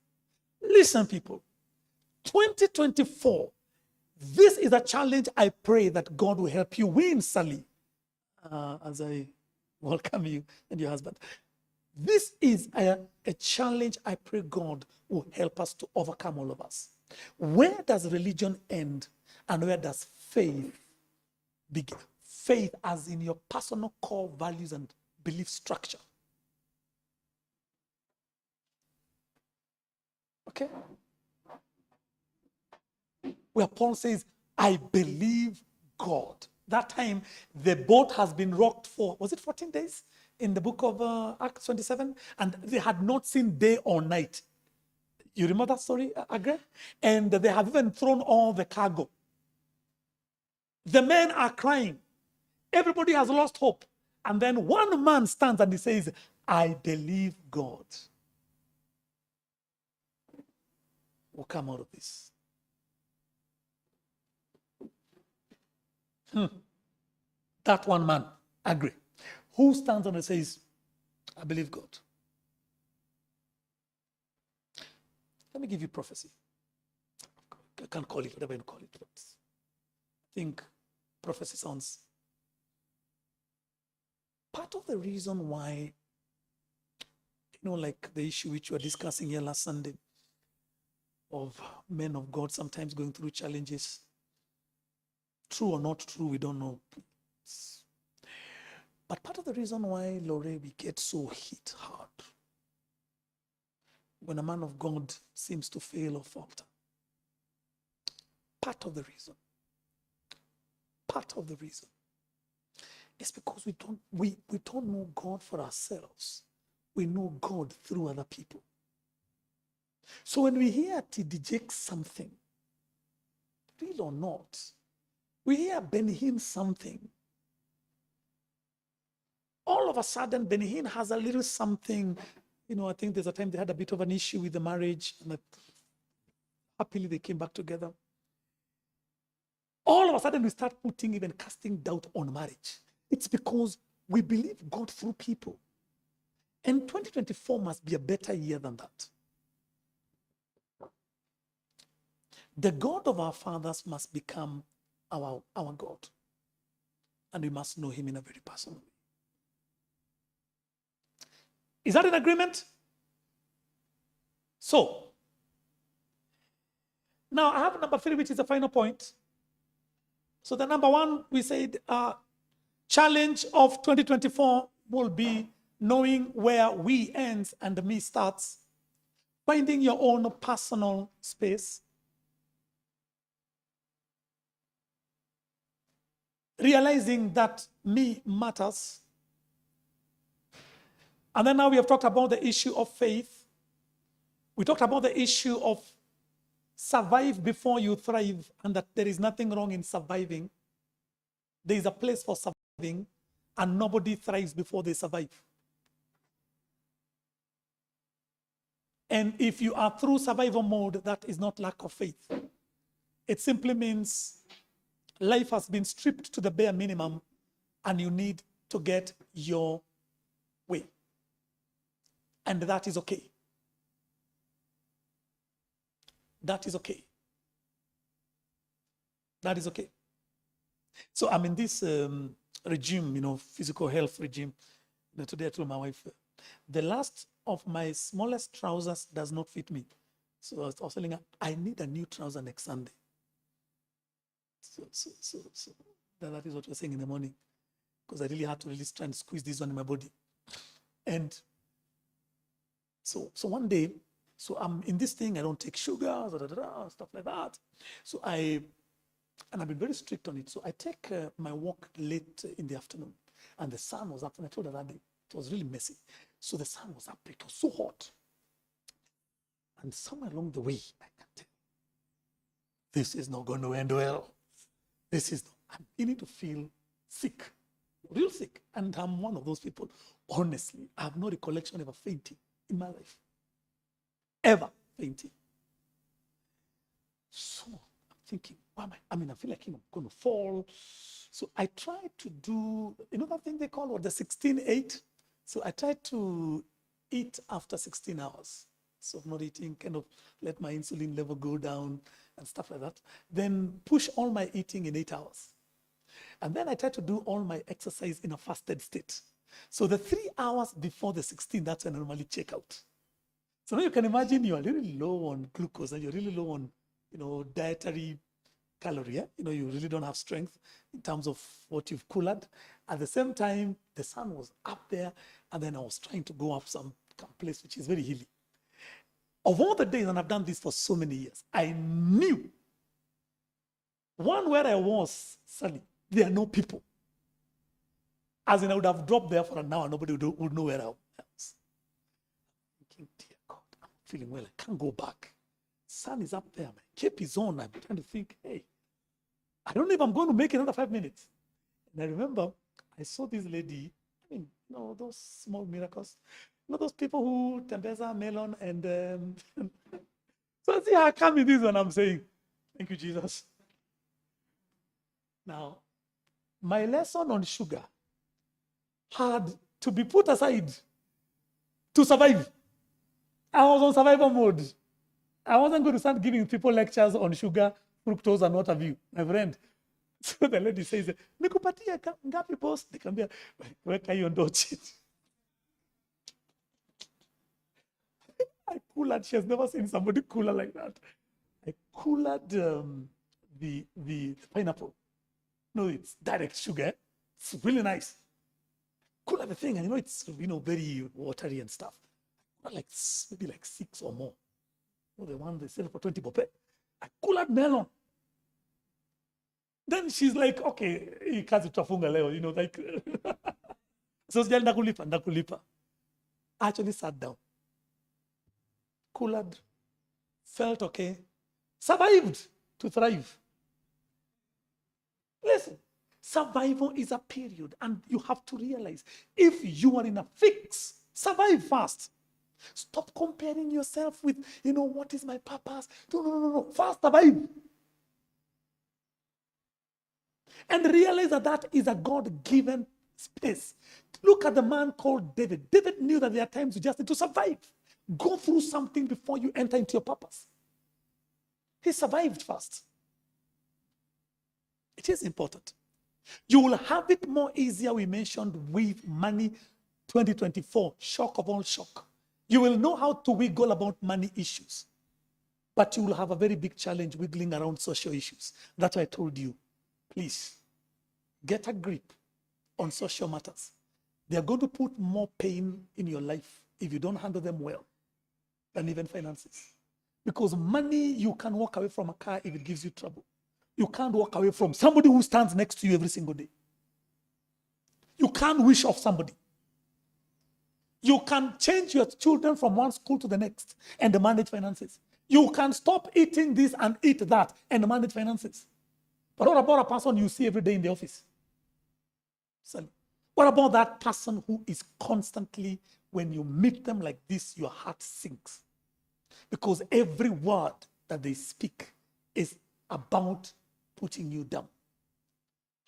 listen, people, 2024, this is a challenge I pray that God will help you win, Sally, as I welcome you and your husband. This is a challenge I pray God will help us to overcome, all of us. Where does religion end and where does faith begin? Faith as in your personal core values and belief structure. Okay? Where Paul says, I believe God. That time, the boat has been rocked for, was it 14 days? In the book of Acts 27? And they had not seen day or night. You remember that story, Agre? And they have even thrown all the cargo. The men are crying. Everybody has lost hope. And then one man stands and he says, I believe God will come out of this. That one man, agree. Who stands on and says, I believe God? Let me give you prophecy. I can't call it whatever you call it, but I think prophecy sounds. Part of the reason why, like the issue which we were discussing here last Sunday of men of God sometimes going through challenges, true or not true, we don't know. But part of the reason why, Lore, we get so hit hard when a man of God seems to fail or falter. Part of the reason is because we don't know God for ourselves. We know God through other people. So when we hear TD Jakes something, real or not, we hear Benny Hinn something, all of a sudden Benny Hinn has a little something. I think there's a time they had a bit of an issue with the marriage, and happily they came back together. All of a sudden we start putting, even casting doubt on marriage. It's because we believe God through people. And 2024 must be a better year than that. The God of our fathers must become our God. And we must know him in a very personal way. Is that an agreement? So, now I have number 3, which is the final point. So the number 1, we said, challenge of 2024 will be knowing where we ends and me starts. Finding your own personal space. Realizing that me matters. And then now we have talked about the issue of faith. We talked about the issue of survive before you thrive, and that there is nothing wrong in surviving. There is a place for surviving, and nobody thrives before they survive. And if you are through survival mode, that is not lack of faith. It simply means life has been stripped to the bare minimum, and you need to get your way. And that is okay. That is okay. That is okay. So I'm in this regime, physical health regime. Today I told my wife, the last of my smallest trousers does not fit me. So I was telling her, I need a new trouser next Sunday. So that is what we're saying in the morning, because I really had to try and squeeze this one in my body. And so one day, so I'm in this thing, I don't take sugar, stuff like that. So I've been very strict on it. So I take my walk late in the afternoon, and the sun was up, and I told her that day, it was really messy. So the sun was up, it was so hot. And somewhere along the way, I can tell, this is not going to end well. I'm beginning to feel sick, real sick. And I'm one of those people, honestly, I have no recollection of ever fainting in my life. Ever fainting. So I'm thinking, why am I feel like I'm going to fall. So I tried to do, that thing they call the 16-8? So I tried to eat after 16 hours. So not eating, kind of let my insulin level go down and stuff like that. Then push all my eating in 8 hours. And then I tried to do all my exercise in a fasted state. So the 3 hours before the 16, that's when I normally check out. So now you can imagine you are really low on glucose and you're really low on, dietary calorie. Yeah? You really don't have strength in terms of what you've cooled. At the same time, the sun was up there, and then I was trying to go up some place which is very hilly. Of all the days, and I've done this for so many years, I knew one where I was, Sally, there are no people. As in, I would have dropped there for an hour, nobody would know where I was. Thinking, dear God, I'm feeling well, I can't go back. Sun is up there, my cape is on. I'm trying to think, hey, I don't know if I'm going to make another 5 minutes. And I remember I saw this lady, those small miracles, those people who tembeza, melon, and so I see her come with this one, I'm saying, thank you, Jesus. Now, my lesson on sugar had to be put aside to survive. I was on survival mode. I wasn't going to start giving people lectures on sugar, fructose, and what have you, my friend. So the lady says, nikupatia ngapi boss? Nikamwambia, weka hiyo ndochi. I cooled. She has never seen somebody cooler like that. I cooled the pineapple. No, it's direct sugar. It's really nice. Cool everything, and it's very watery and stuff. Like maybe like 6 or more. The one they sell for 20 bob. I cooled melon. Then she's like, okay, kazi tutafunga leo, like. So ndakulipa. I actually sat down. Cooled felt okay, survived to thrive. Listen, survival is a period, and you have to realize if you are in a fix, survive fast. Stop comparing yourself with, what is my purpose? No. Fast survive. And realize that that is a God-given space. Look at the man called David. David knew that there are times you just need to survive. Go through something before you enter into your purpose. He survived first. It is important. You will have it more easier, we mentioned, with money 2024, shock of all shock. You will know how to wiggle about money issues, but you will have a very big challenge wiggling around social issues. That's why I told you, please, get a grip on social matters. They are going to put more pain in your life if you don't handle them well than even finances. Because money, you can walk away from a car if it gives you trouble. You can't walk away from somebody who stands next to you every single day. You can't wish off somebody. You can change your children from one school to the next and manage finances. You can stop eating this and eat that and manage finances. But what about a person you see every day in the office? What about that person who is constantly, when you meet them like this, your heart sinks? Because every word that they speak is about putting you down.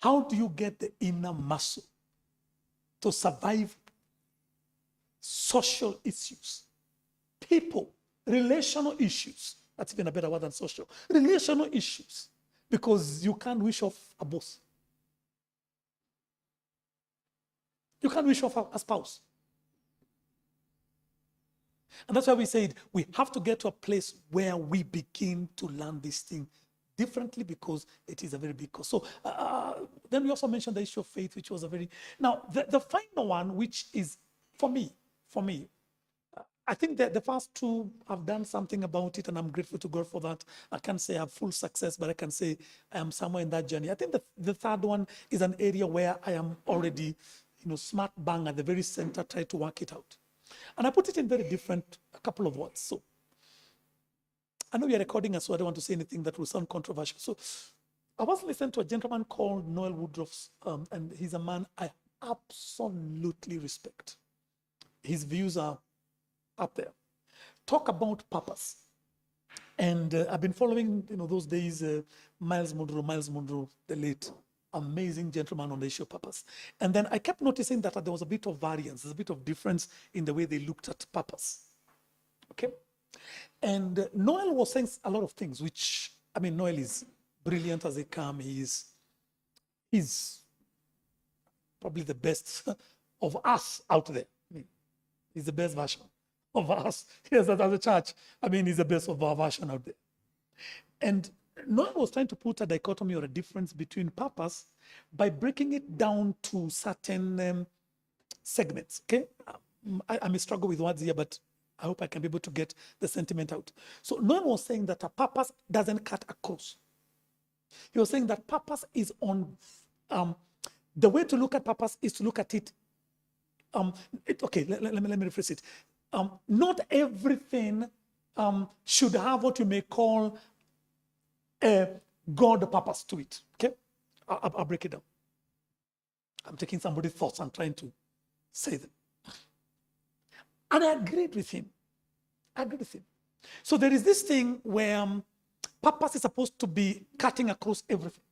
How do you get the inner muscle to survive social issues, people, relational issues? That's even a better word than social. Relational issues. Because you can't wish off a boss. You can't wish off a spouse. And that's why we said we have to get to a place where we begin to learn this thing differently, because it is a very big cost. So then we also mentioned the issue of faith, which was a very... Now, the final one, which is, for me, I think that the first two have done something about it, and I'm grateful to God for that. I can't say I have full success, but I can say I am somewhere in that journey. I think the third one is an area where I am already, smart bang at the very center, try to work it out. And I put it in very different, a couple of words. So I know we are recording, so I don't want to say anything that will sound controversial. So I was listening to a gentleman called Noel Woodruff's, and he's a man I absolutely respect. His views are up there. Talk about purpose. And I've been following, those days, Miles Monroe, the late amazing gentleman on the issue of purpose. And then I kept noticing that there was a bit of variance, there's a bit of difference in the way they looked at purpose. Okay? And Noel was saying a lot of things, which, Noel is brilliant as they come. He's probably the best of us out there. He's the best version of us. Yes, as a church, he's the best of our version out there. And Noel was trying to put a dichotomy or a difference between purpose by breaking it down to certain segments, okay? I may struggle with words here, but I hope I can be able to get the sentiment out. So Noel was saying that a purpose doesn't cut across. He was saying that purpose is on, the way to look at purpose is to look at it, okay, let me rephrase it. Not everything should have what you may call a God purpose to it, okay? I'll break it down. I'm taking somebody's thoughts and trying to say them. And I agreed with him. So there is this thing where purpose is supposed to be cutting across everything.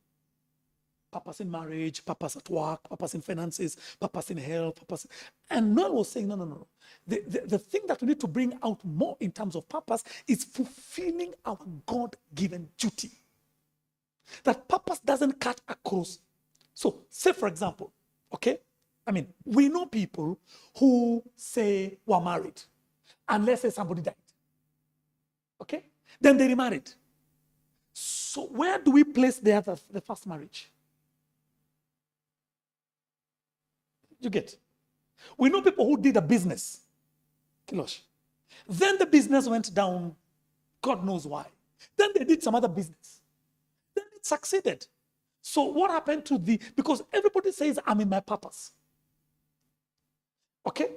Purpose in marriage, purpose at work, purpose in finances, purpose in health, purpose. And Noel was saying, no. The thing that we need to bring out more in terms of purpose is fulfilling our God-given duty. That purpose doesn't cut across. So, say for example, okay? We know people who say were married, and let's say somebody died. Okay? Then they remarried. So where do we place the first marriage? You get? We know people who did a business. Kilosh. Then the business went down, God knows why. Then they did some other business. Then it succeeded. So what happened to because everybody says, I'm in my purpose. Okay?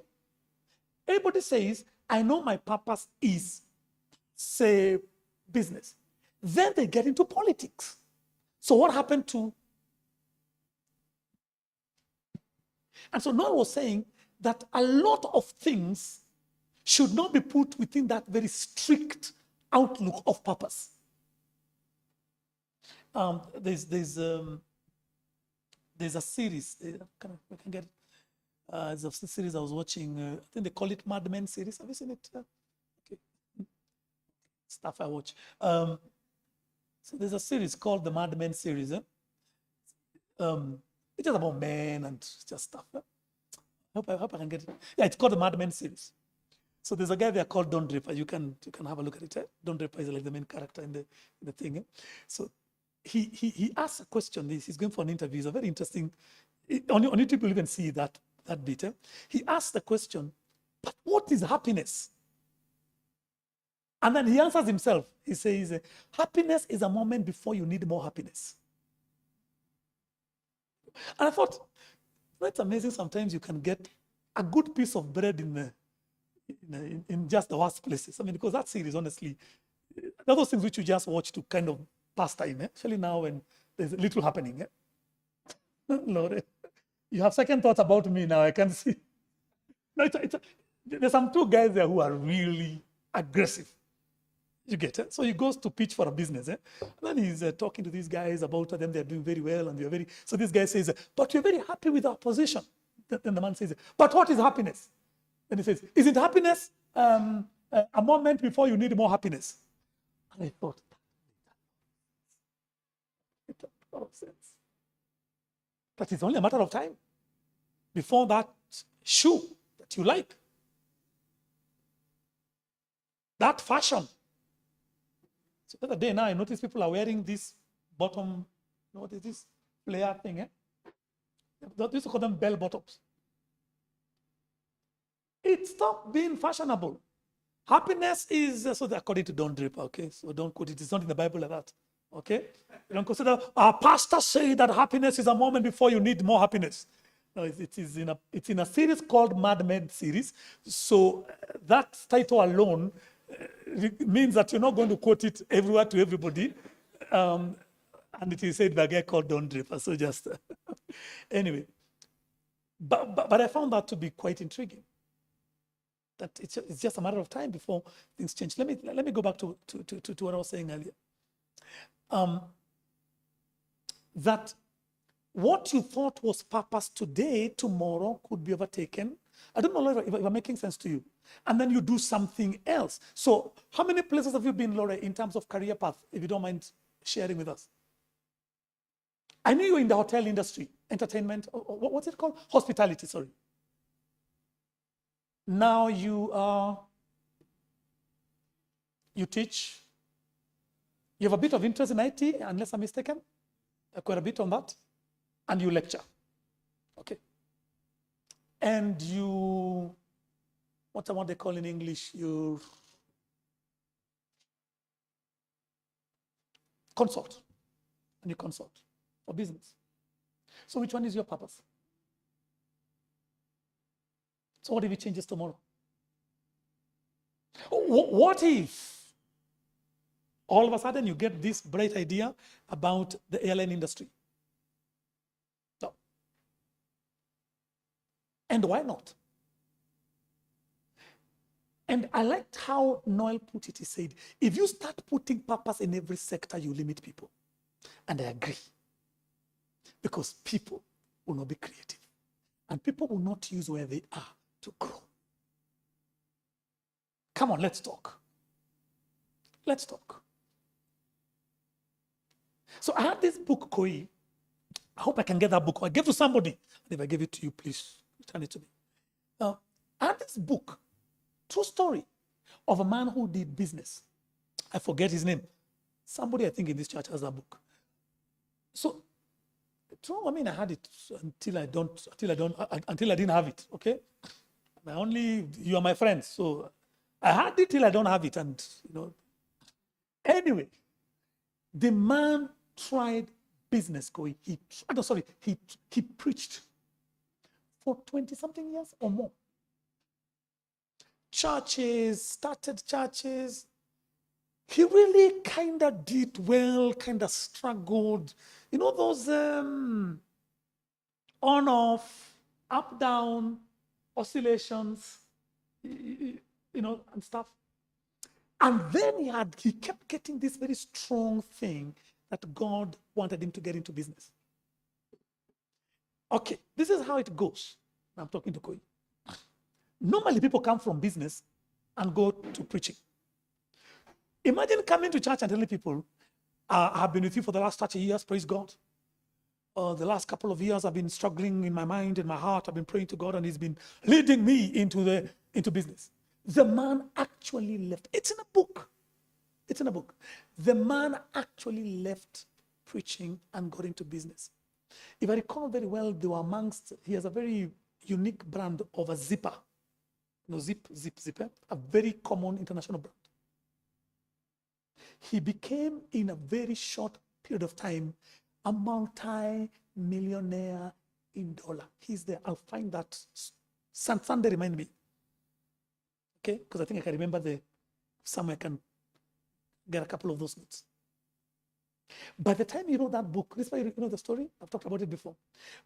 Everybody says, I know my purpose is, say, business. Then they get into politics. So what happened to... And so Noel was saying that a lot of things should not be put within that very strict outlook of purpose. There's a series, I can get it. It's a series I was watching, I think they call it Mad Men series. Have you seen it? Okay. Stuff I watch. So there's a series called the Mad Men series. It's just about men and just stuff. I hope I can get it. Yeah, it's called the Mad Men series. So there's a guy there called Don Draper. You can have a look at it. Don Draper is like the main character in the thing. So he asks a question. He's going for an interview. It's a very interesting. On YouTube, you'll even see that bit. He asks the question, but what is happiness? And then he answers himself. He says, happiness is a moment before you need more happiness. And I thought, it's amazing sometimes you can get a good piece of bread in just the worst places. I mean, because that series, honestly, there are those things which you just watch to kind of pass time, especially now when there's little happening. Lord, you have second thoughts about me now, I can see. No, there's some two guys there who are really aggressive. You get it? So he goes to pitch for a business. And then he's talking to these guys about them. They're doing very well. And they're very... So this guy says, but we're very happy with our position. Then the man says, but what is happiness? And he says, isn't happiness a moment before you need more happiness? And I thought, it made a lot of sense. That it's only a matter of time before that shoe that you like, that fashion. So the other day now, I notice people are wearing this bottom, what is this flare thing? They used to call them bell bottoms. It stopped being fashionable. Happiness is, so according to Don Draper, okay? So don't quote it, it's not in the Bible like that, okay? You don't consider, our pastor say that happiness is a moment before you need more happiness. No, it's in a series called Mad Men series. So that title alone means that you're not going to quote it everywhere to everybody. And it is said by a guy called Don Draper. So just, anyway. But I found that to be quite intriguing. That it's just a matter of time before things change. Let me go back to what I was saying earlier. That what you thought was purpose today, tomorrow could be overtaken. I don't know if I'm making sense to you. And then you do something else. So how many places have you been, Laura, in terms of career path, if you don't mind sharing with us? I knew you were in the hotel industry, entertainment, what's it called? Hospitality, sorry. Now you teach. You have a bit of interest in IT, unless I'm mistaken. Quite a bit on that. And you lecture. Okay. And you, what's what they call in English? You consult. And you consult for business. So which one is your purpose? So what if it changes tomorrow? What if all of a sudden you get this bright idea about the airline industry? No. And why not? And I liked how Noel put it. He said, if you start putting purpose in every sector, you limit people. And I agree. Because people will not be creative. And people will not use where they are to grow. Come on, let's talk. Let's talk. So I had this book, Koi. I hope I can get that book. I gave it to somebody. And if I give it to you, please return it to me. I had this book, true story, of a man who did business. I forget his name. Somebody, I think, in this church has that book. So, true, I mean, I had it until I didn't have it, okay? You are my friends, so I had it till I don't have it, and, you know. Anyway, the man tried business going. He preached for 20-something years or more. Churches, started churches. he really kind of did well, kind of struggled. You know, those on, off, up, down, oscillations, and stuff. And then he kept getting this very strong thing that God wanted him to get into business. Okay, this is how it goes. I'm talking to Koi. Normally, people come from business and go to preaching. Imagine coming to church and telling people, I've been with you for the last 30 years, praise God. The last couple of years, I've been struggling in my mind and my heart. I've been praying to God, and He's been leading me into business. The man actually left. It's in a book. It's in a book. The man actually left preaching and got into business. If I recall very well, they were he has a very unique brand of a zipper. Zipper, a very common international brand. He became, in a very short period of time, a multi-millionaire in dollar. He's there. I'll find that. Sunday, remind me. Okay? Because I think I can remember somewhere I can get a couple of those notes. By the time he wrote that book, this is why you know the story? I've talked about it before.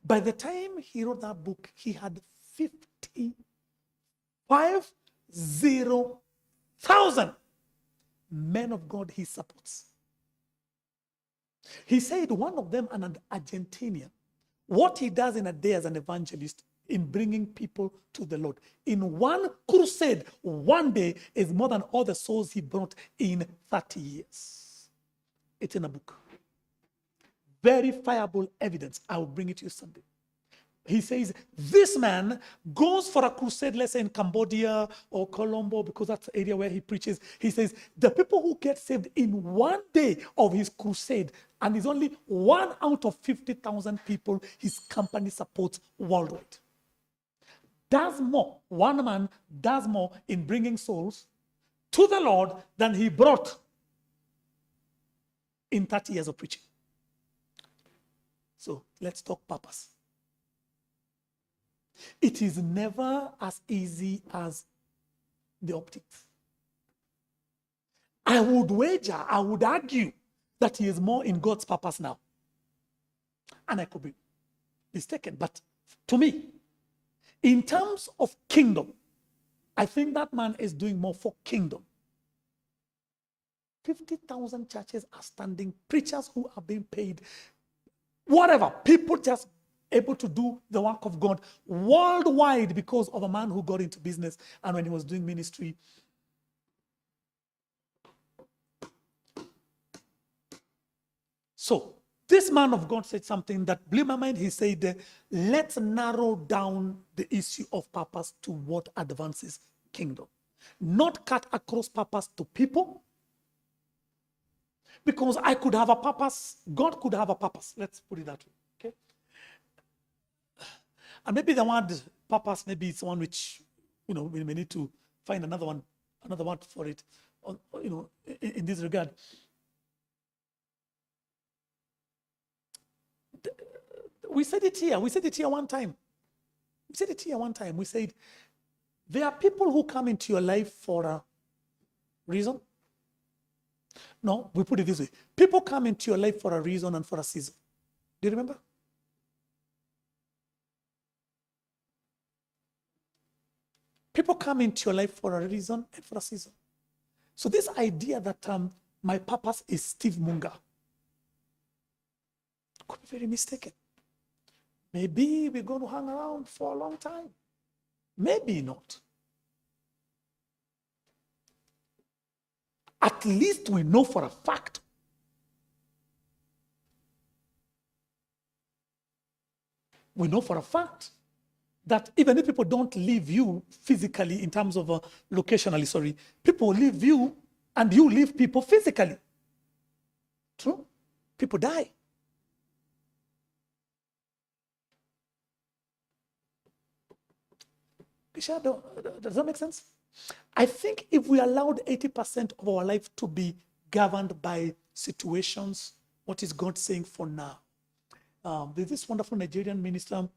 By the time he wrote that book, he had 50,000 men of God he supports. He said one of them, an Argentinian, what he does in a day as an evangelist in bringing people to the Lord, in one crusade, one day, is more than all the souls he brought in 30 years. It's in a book. Verifiable evidence. I will bring it to you Sunday. He says, this man goes for a crusade, let's say in Cambodia or Colombo, because that's the area where he preaches. He says, the people who get saved in one day of his crusade, and he's only one out of 50,000 people his company supports worldwide. One man does more in bringing souls to the Lord than he brought in 30 years of preaching. So let's talk purpose. It is never as easy as the optics. I would argue that he is more in God's purpose now. And I could be mistaken, but to me, in terms of kingdom, I think that man is doing more for kingdom. 50,000 churches are standing, preachers who are being paid, whatever, people just able to do the work of God worldwide because of a man who got into business and when he was doing ministry. So this man of God said something that blew my mind. He said, let's narrow down the issue of purpose to what advances kingdom. Not cut across purpose to people. Because I could have a purpose, God could have a purpose. Let's put it that way. Okay? And maybe the word purpose, maybe it's one which, we may need to find another word for it, in this regard. We said it here one time. We said, there are people who come into your life for a reason. No, we put it this way. People come into your life for a reason and for a season. Do you remember? People come into your life for a reason and for a season. So this idea that my purpose is Steve Munga could be very mistaken. Maybe we're going to hang around for a long time. Maybe not. At least we know for a fact. We know for a fact that even if people don't leave you physically in terms of locationally, people leave you and you leave people physically. True? People die. Does that make sense? I think if we allowed 80% of our life to be governed by situations, what is God saying for now? There's this wonderful Nigerian minister.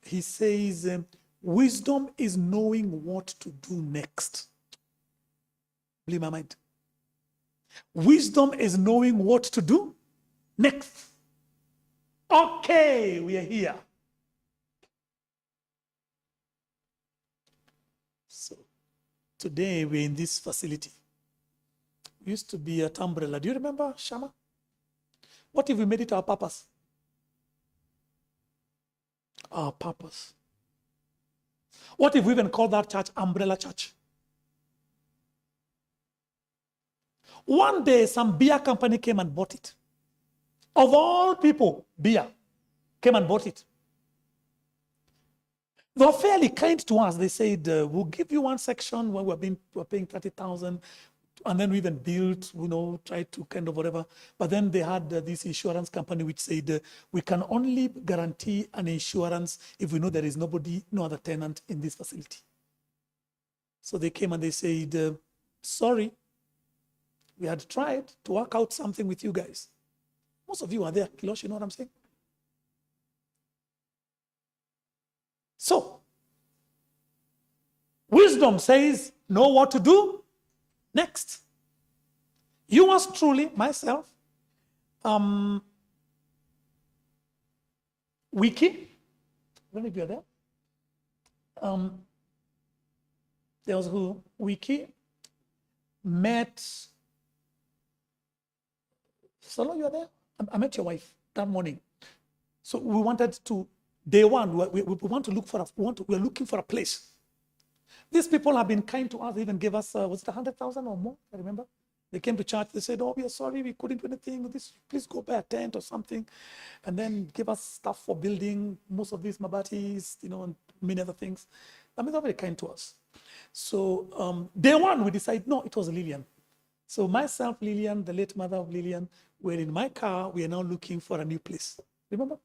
He says, wisdom is knowing what to do next. Blew my mind. Wisdom is knowing what to do next. Okay, we are here. So today we're in this facility. We used to be at Umbrella. Do you remember, Shama? What if we made it our purpose? Our purpose. What if we even called that church Umbrella Church? One day, some beer company came and bought it. Of all people, beer came and bought it. They were fairly kind to us. They said, we'll give you one section where we're paying 30,000. And then we even built, tried to kind of whatever. But then they had this insurance company which said, we can only guarantee an insurance if we know there is no other tenant in this facility. So they came and they said, sorry, we had tried to work out something with you guys. Most of you are there, Kilosh, you know what I'm saying? So, wisdom says, know what to do next. Yours truly, myself, Wiki, I don't know if you're there. There was who? Wiki met, Solo, you are there? I met your wife that morning. So we wanted to, day one, we want to look for we're looking for a place. These people have been kind to us. They even gave us, was it 100,000 or more? I remember. They came to church. They said, oh, we are sorry, we couldn't do anything with this. Please go buy a tent or something. And then give us stuff for building, most of these mabatis, and many other things. I mean, they're very kind to us. So day one, we decided, no, it was Lillian. So myself, Lillian, the late mother of Lillian, were in my car. We are now looking for a new place. Remember?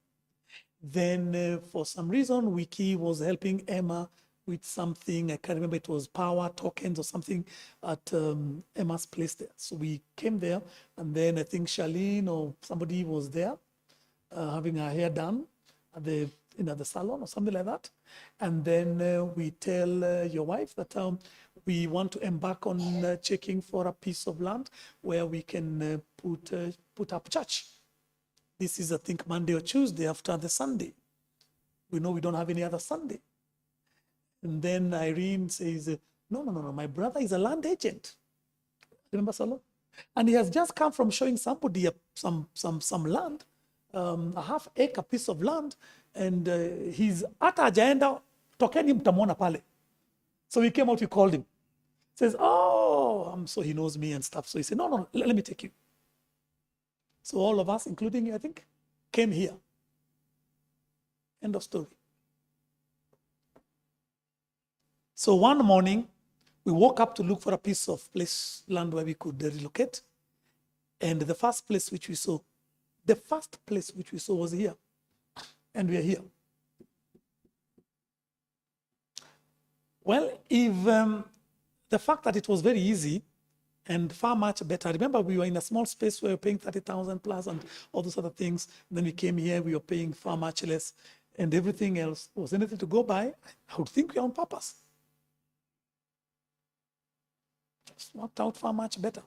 Then for some reason, Wiki was helping Emma with something. I can't remember, it was power tokens or something at Emma's place there. So we came there, and then I think Charlene or somebody was there having her hair done at the salon or something like that. And then we tell your wife that we want to embark on checking for a piece of land where we can put up church. This is, I think, Monday or Tuesday after the Sunday. We know we don't have any other Sunday. And then Irene says, no, my brother is a land agent. Remember, Solo? And he has just come from showing somebody some land, a half-acre piece of land, and he's at agenda, tokeni mtamona pale. So he came out, we called him. Says, oh, so he knows me and stuff. So he said, no, let me take you. So all of us, including you, I think, came here. End of story. So one morning, we woke up to look for a piece of land where we could relocate. And the first place which we saw was here. And we are here. Well, if the fact that it was very easy and far much better. Remember, we were in a small space where we were paying 30,000 plus and all those other things. Then we came here, we were paying far much less, and everything else was anything to go by. I would think we're on purpose. It's worked out far much better.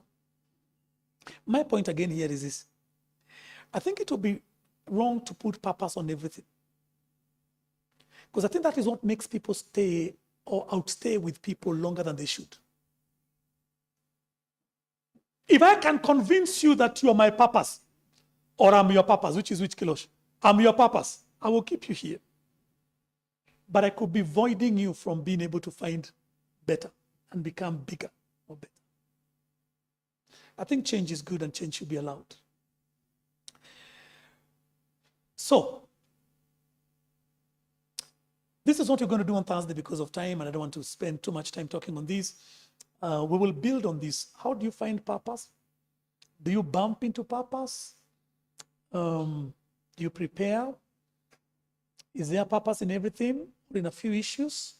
My point again here is this. I think it would be wrong to put purpose on everything. Because I think that is what makes people stay or outstay with people longer than they should. If I can convince you that you are my purpose, or I'm your purpose, which is which, Kilosh? I'm your purpose, I will keep you here. But I could be voiding you from being able to find better and become bigger or better. I think change is good and change should be allowed. So, this is what we're going to do on Thursday because of time, and I don't want to spend too much time talking on this. We will build on this. How do you find purpose? Do you bump into purpose? Do you prepare? Is there purpose in everything or in a few issues?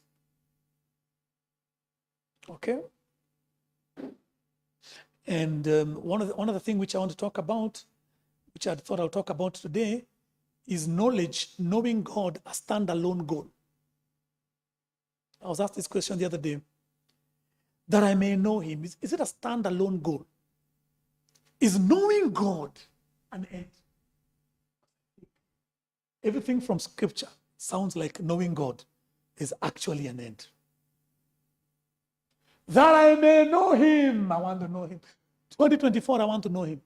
Okay. And one of the things which I want to talk about, which I thought I'll talk about today, is knowledge, knowing God, a standalone goal. I was asked this question the other day. That I may know him. Is it a standalone goal? Is knowing God an end? Everything from scripture sounds like knowing God is actually an end. That I may know him. I want to know him. 2024, I want to know him.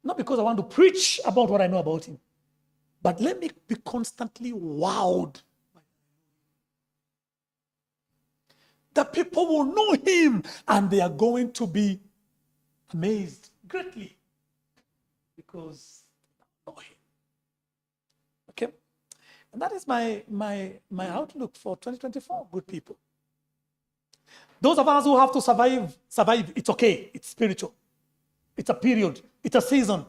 Not because I want to preach about what I know about him, but let me be constantly wowed. The people will know him and they are going to be amazed greatly because they know him. Okay? And that is my outlook for 2024, good people. Those of us who have to survive, it's okay. It's spiritual. It's a period. It's a season.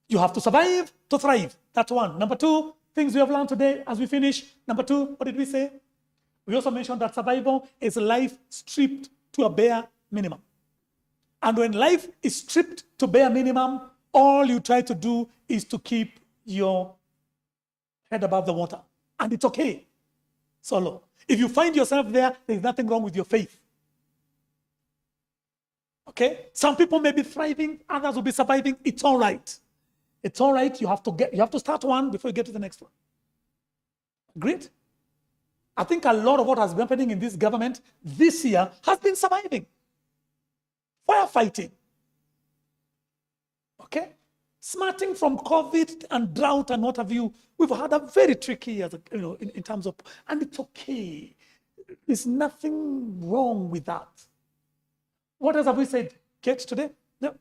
You have to survive to thrive. That's one. Number two, things we have learned today as we finish. Number two, what did we say? We also mentioned that survival is life stripped to a bare minimum. And when life is stripped to bare minimum, all you try to do is to keep your head above the water. And it's okay. Solo. If you find yourself there, there's nothing wrong with your faith. Okay? Some people may be thriving, others will be surviving. It's all right. It's all right. You have to start one before you get to the next one. Agreed? I think a lot of what has been happening in this government this year has been surviving. Firefighting. Okay? Smarting from COVID and drought and what have you. We've had a very tricky year, in terms of, and it's okay. There's nothing wrong with that. What else have we said, Kate, today? No.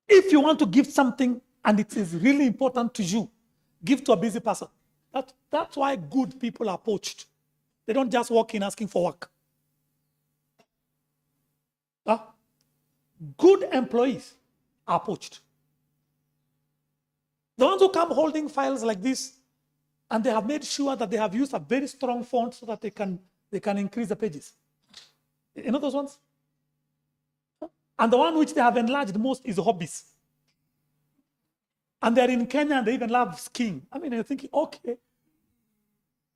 If you want to give something and it is really important to you, give to a busy person. That's why good people are poached. They don't just walk in asking for work. Good employees are poached. The ones who come holding files like this, and they have made sure that they have used a very strong font so that they can increase the pages. You know those ones? And the one which they have enlarged most is hobbies. And they're in Kenya and they even love skiing. I mean, you're thinking, okay,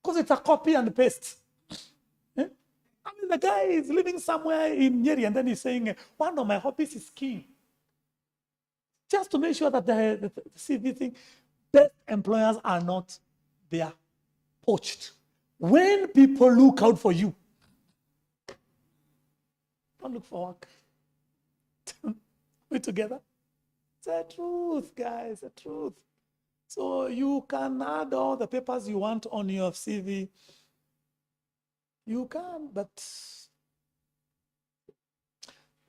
because it's a copy and paste. I mean, the guy is living somewhere in Nyeri and then he's saying, one of my hobbies is skiing. Just to make sure that the CV thing, best employers are not there, poached. When people look out for you, don't look for work. We're together. It's the truth, guys, the truth. So you can add all the papers you want on your CV. You can, but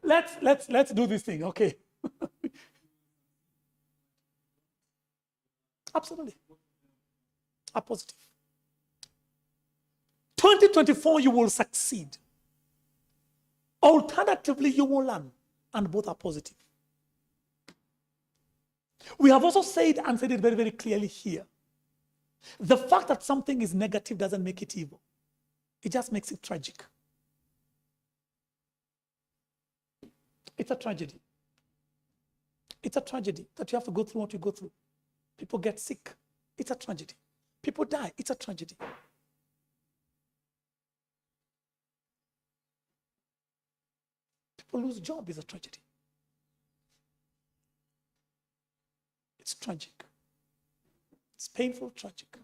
let's do this thing, okay? Absolutely. A positive. 2024, you will succeed. Alternatively, you will learn, and both are positive. We have also said and said it very, very clearly here. The fact that something is negative doesn't make it evil. It just makes it tragic. It's a tragedy. It's a tragedy that you have to go through what you go through. People get sick. It's a tragedy. People die. It's a tragedy. People lose jobs. It's a tragedy. It's tragic. It's painful, tragic.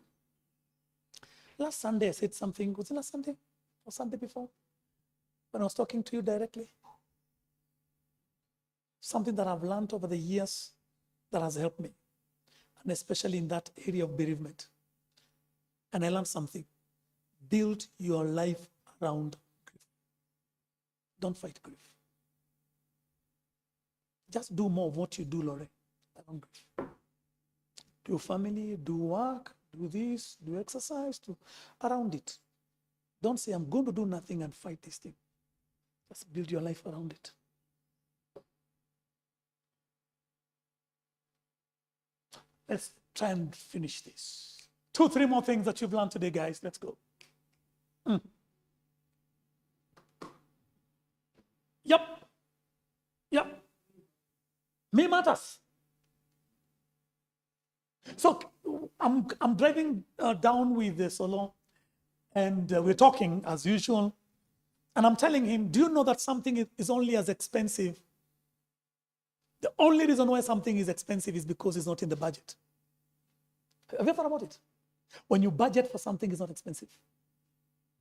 Last Sunday, I said something. Was it last Sunday or Sunday before? When I was talking to you directly. Something that I've learned over the years that has helped me. And especially in that area of bereavement. And I learned something. Build your life around grief. Don't fight grief. Just do more of what you do, Lore, around grief. Do family, do work, do this, do exercise, do around it. Don't say, I'm going to do nothing and fight this thing. Just build your life around it. Let's try and finish this. 2, 3 more things that you've learned today, guys. Let's go. Yep. Me matters. So I'm driving down with the Solon, And we're talking as usual. And I'm telling him, do you know that something is only as expensive? The only reason why something is expensive is because it's not in the budget. Have you thought about it? When you budget for something, it's not expensive.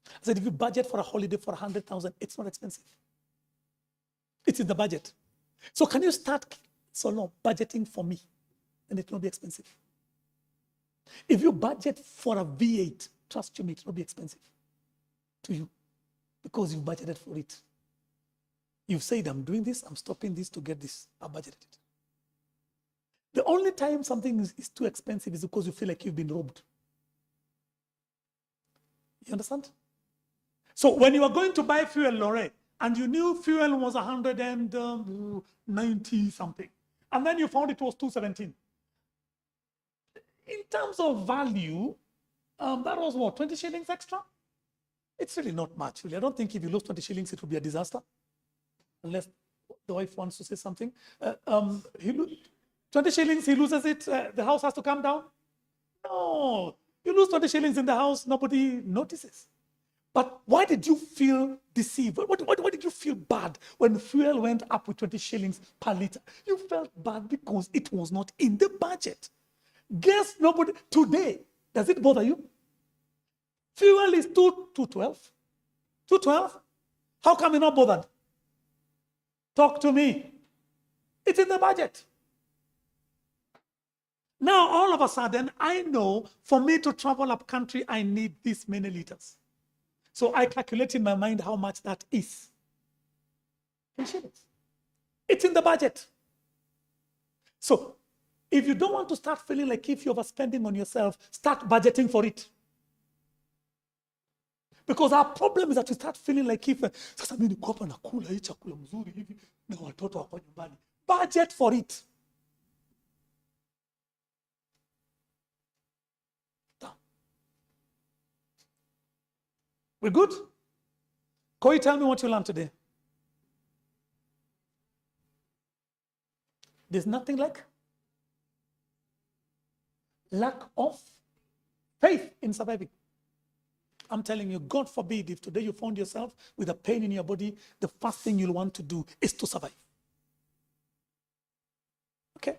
I said, if you budget for a holiday for 100,000, it's not expensive. It's in the budget. So can you start budgeting for me? And it will not be expensive. If you budget for a V8, trust you me, it will not be expensive to you because you've budgeted for it. You've said, I'm doing this, I'm stopping this to get this. I budgeted it. The only time something is too expensive is because you feel like you've been robbed. You understand? So when you are going to buy fuel, Lorraine, and you knew fuel was 190 something, and then you found it was 217. In terms of value, that was what, 20 shillings extra? It's really not much, really. I don't think if you lose 20 shillings, it would be a disaster. Unless the wife wants to say something. 20 shillings, he loses it, the house has to come down? No. You lose 20 shillings in the house, nobody notices. But why did you feel deceived? Why did you feel bad when fuel went up with 20 shillings per liter? You felt bad because it was not in the budget. Guess nobody, today, does it bother you? Fuel is 212. 212? How come you're not bothered? Talk to me. It's in the budget. Now, all of a sudden, I know for me to travel up country, I need this many liters. So I calculate in my mind how much that is. It's in the budget. So if you don't want to start feeling like if you're overspending on yourself, start budgeting for it. Because our problem is that we start feeling like if sasa mimi niko hapa nakula hii chakula mzuri hivi na watoto wako nyumbani. Budget for it. We're good? Koi, tell me what you learned today. There's nothing like lack of faith in surviving. I'm telling you, God forbid, if today you found yourself with a pain in your body, the first thing you'll want to do is to survive. Okay?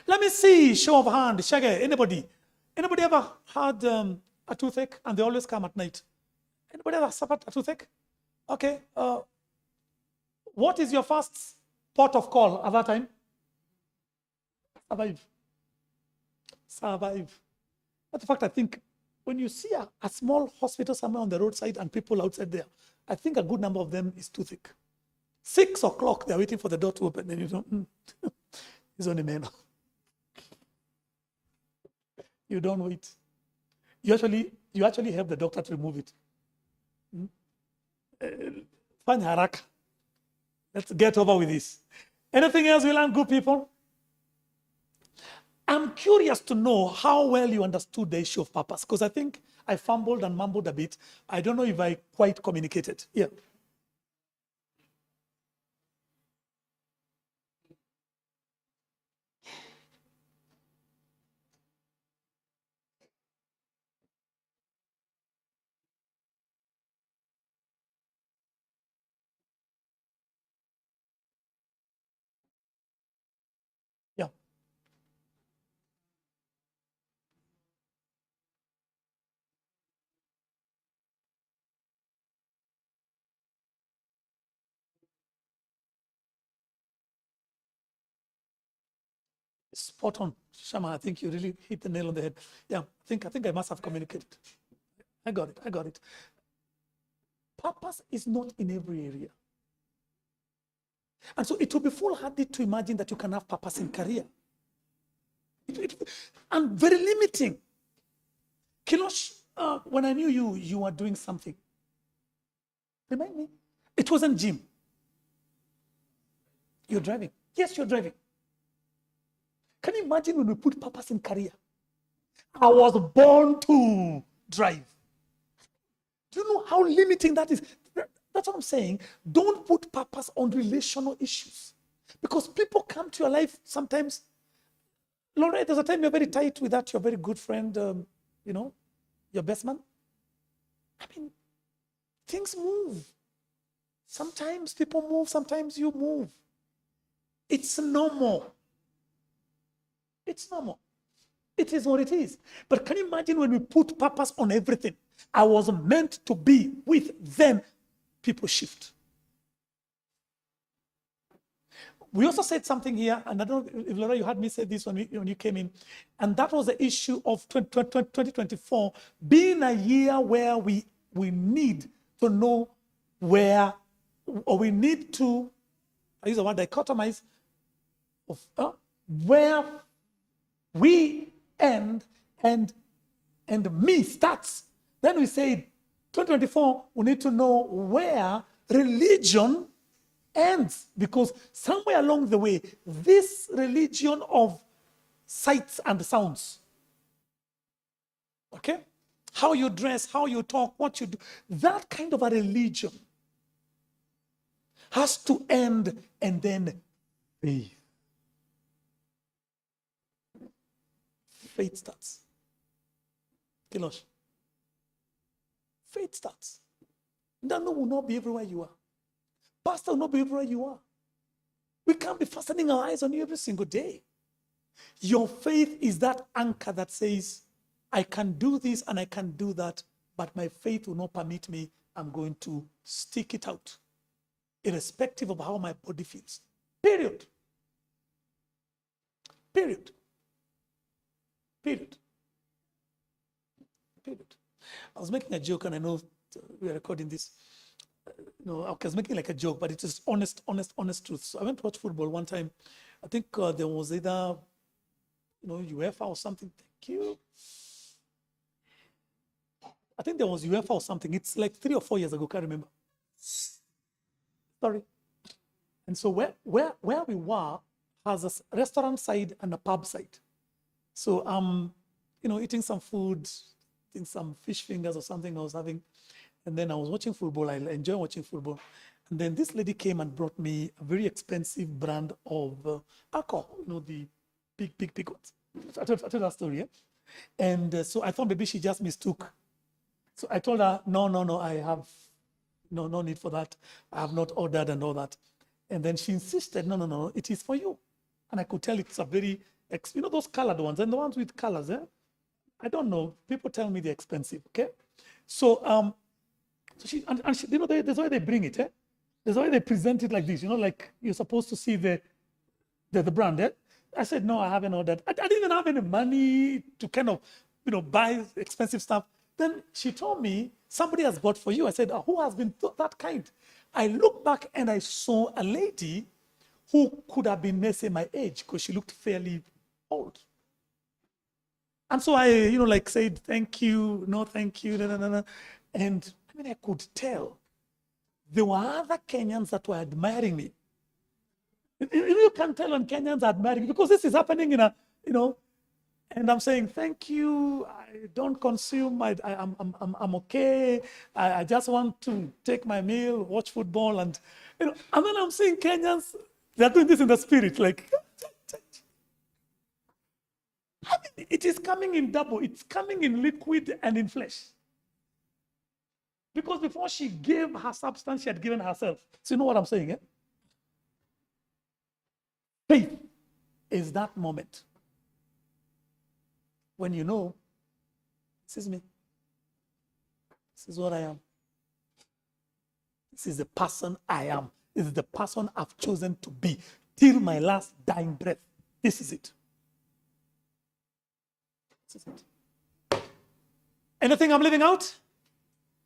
Let me see, show of hand, Shage, anybody? Anybody ever had a toothache and they always come at night? Anybody ever suffered a toothache? Okay. What is your first port of call at that time? Survive. Survive. That's the fact, I think when you see a small hospital somewhere on the roadside and people outside there, I think a good number of them is toothache. 6 o'clock, they're waiting for the door to open, and you don't, it's only men. You don't wait. You actually help the doctor to remove it. Fine haraka. Let's get over with this. Anything else we learn, good people? I'm curious to know how well you understood the issue of purpose, because I think I fumbled and mumbled a bit. I don't know if I quite communicated. Yeah. Yeah. Spot on, Shama. I think you really hit the nail on the head. Yeah, I think I must have communicated. I got it. Purpose is not in every area. And so it will be foolhardy to imagine that you can have purpose in career. And very limiting. Kilosh, when I knew you were doing something. Remind me. It wasn't gym. You're driving. Yes, you're driving. Can you imagine when we put purpose in career? I was born to drive. Do you know how limiting that is? That's what I'm saying. Don't put purpose on relational issues. Because people come to your life sometimes. Laura, there's a time you're very tight with that, your very good friend, your best man. I mean, things move. Sometimes people move, sometimes you move. It's normal. It's normal. It is what it is. But can you imagine when we put purpose on everything? I was meant to be with them. People shift. We also said something here, and I don't know if Laura, you heard me say this when you came in, and that was the issue of 2024 being a year where we need to know where, or we need to, I use the word dichotomize, of where we end and me starts. Then we say 2024, we need to know where religion ends, because somewhere along the way, this religion of sights and sounds, okay? How you dress, how you talk, what you do, that kind of a religion has to end, and then faith. Faith starts. Kilosh. Faith starts. That will not be everywhere you are. Pastor will not be everywhere you are. We can't be fastening our eyes on you every single day. Your faith is that anchor that says, I can do this and I can do that, but my faith will not permit me. I'm going to stick it out, irrespective of how my body feels. Period. Period. Period. Period. I was making a joke, and I know we are recording this. No, I was making like a joke, but it is honest truth. So I went to watch football one time. I think there was either, UEFA or something. Thank you. I think there was UEFA or something. It's like 3 or 4 years ago. Can't remember. Sorry. And so where we were has a restaurant side and a pub side. So eating some food, eating some fish fingers or something I was having. And then I was watching football. I enjoy watching football. And then this lady came and brought me a very expensive brand of alcohol, the big ones. I told that story, yeah? And so I thought maybe she just mistook. So I told her, no, I have no need for that. I have not ordered and all that. And then she insisted, no, it is for you. And I could tell it's a very, those colored ones and the ones with colors, eh? I don't know. People tell me they're expensive, okay? So, there's why they bring it, eh? There's why they present it like this, like you're supposed to see the brand, eh? I said, no, I haven't ordered. I didn't even have any money to kind of, buy expensive stuff. Then she told me, somebody has bought for you. I said, who has been that kind? I looked back and I saw a lady who could have been, let's say, my age, because she looked fairly old. And so I, said, thank you, no, thank you, no. And I could tell there were other Kenyans that were admiring me. You can tell when Kenyans are admiring, because this is happening in and I'm saying, thank you, I don't consume, I'm okay, I just want to take my meal, watch football, and then I'm seeing Kenyans, they're doing this in the spirit, like, it is coming in double, it's coming in liquid and in flesh. Because before she gave her substance, she had given herself. So you know what I'm saying, eh? Faith is that moment when you know, this is me. This is what I am. This is the person I am. This is the person I've chosen to be till my last dying breath. This is it. This is it. Anything I'm leaving out?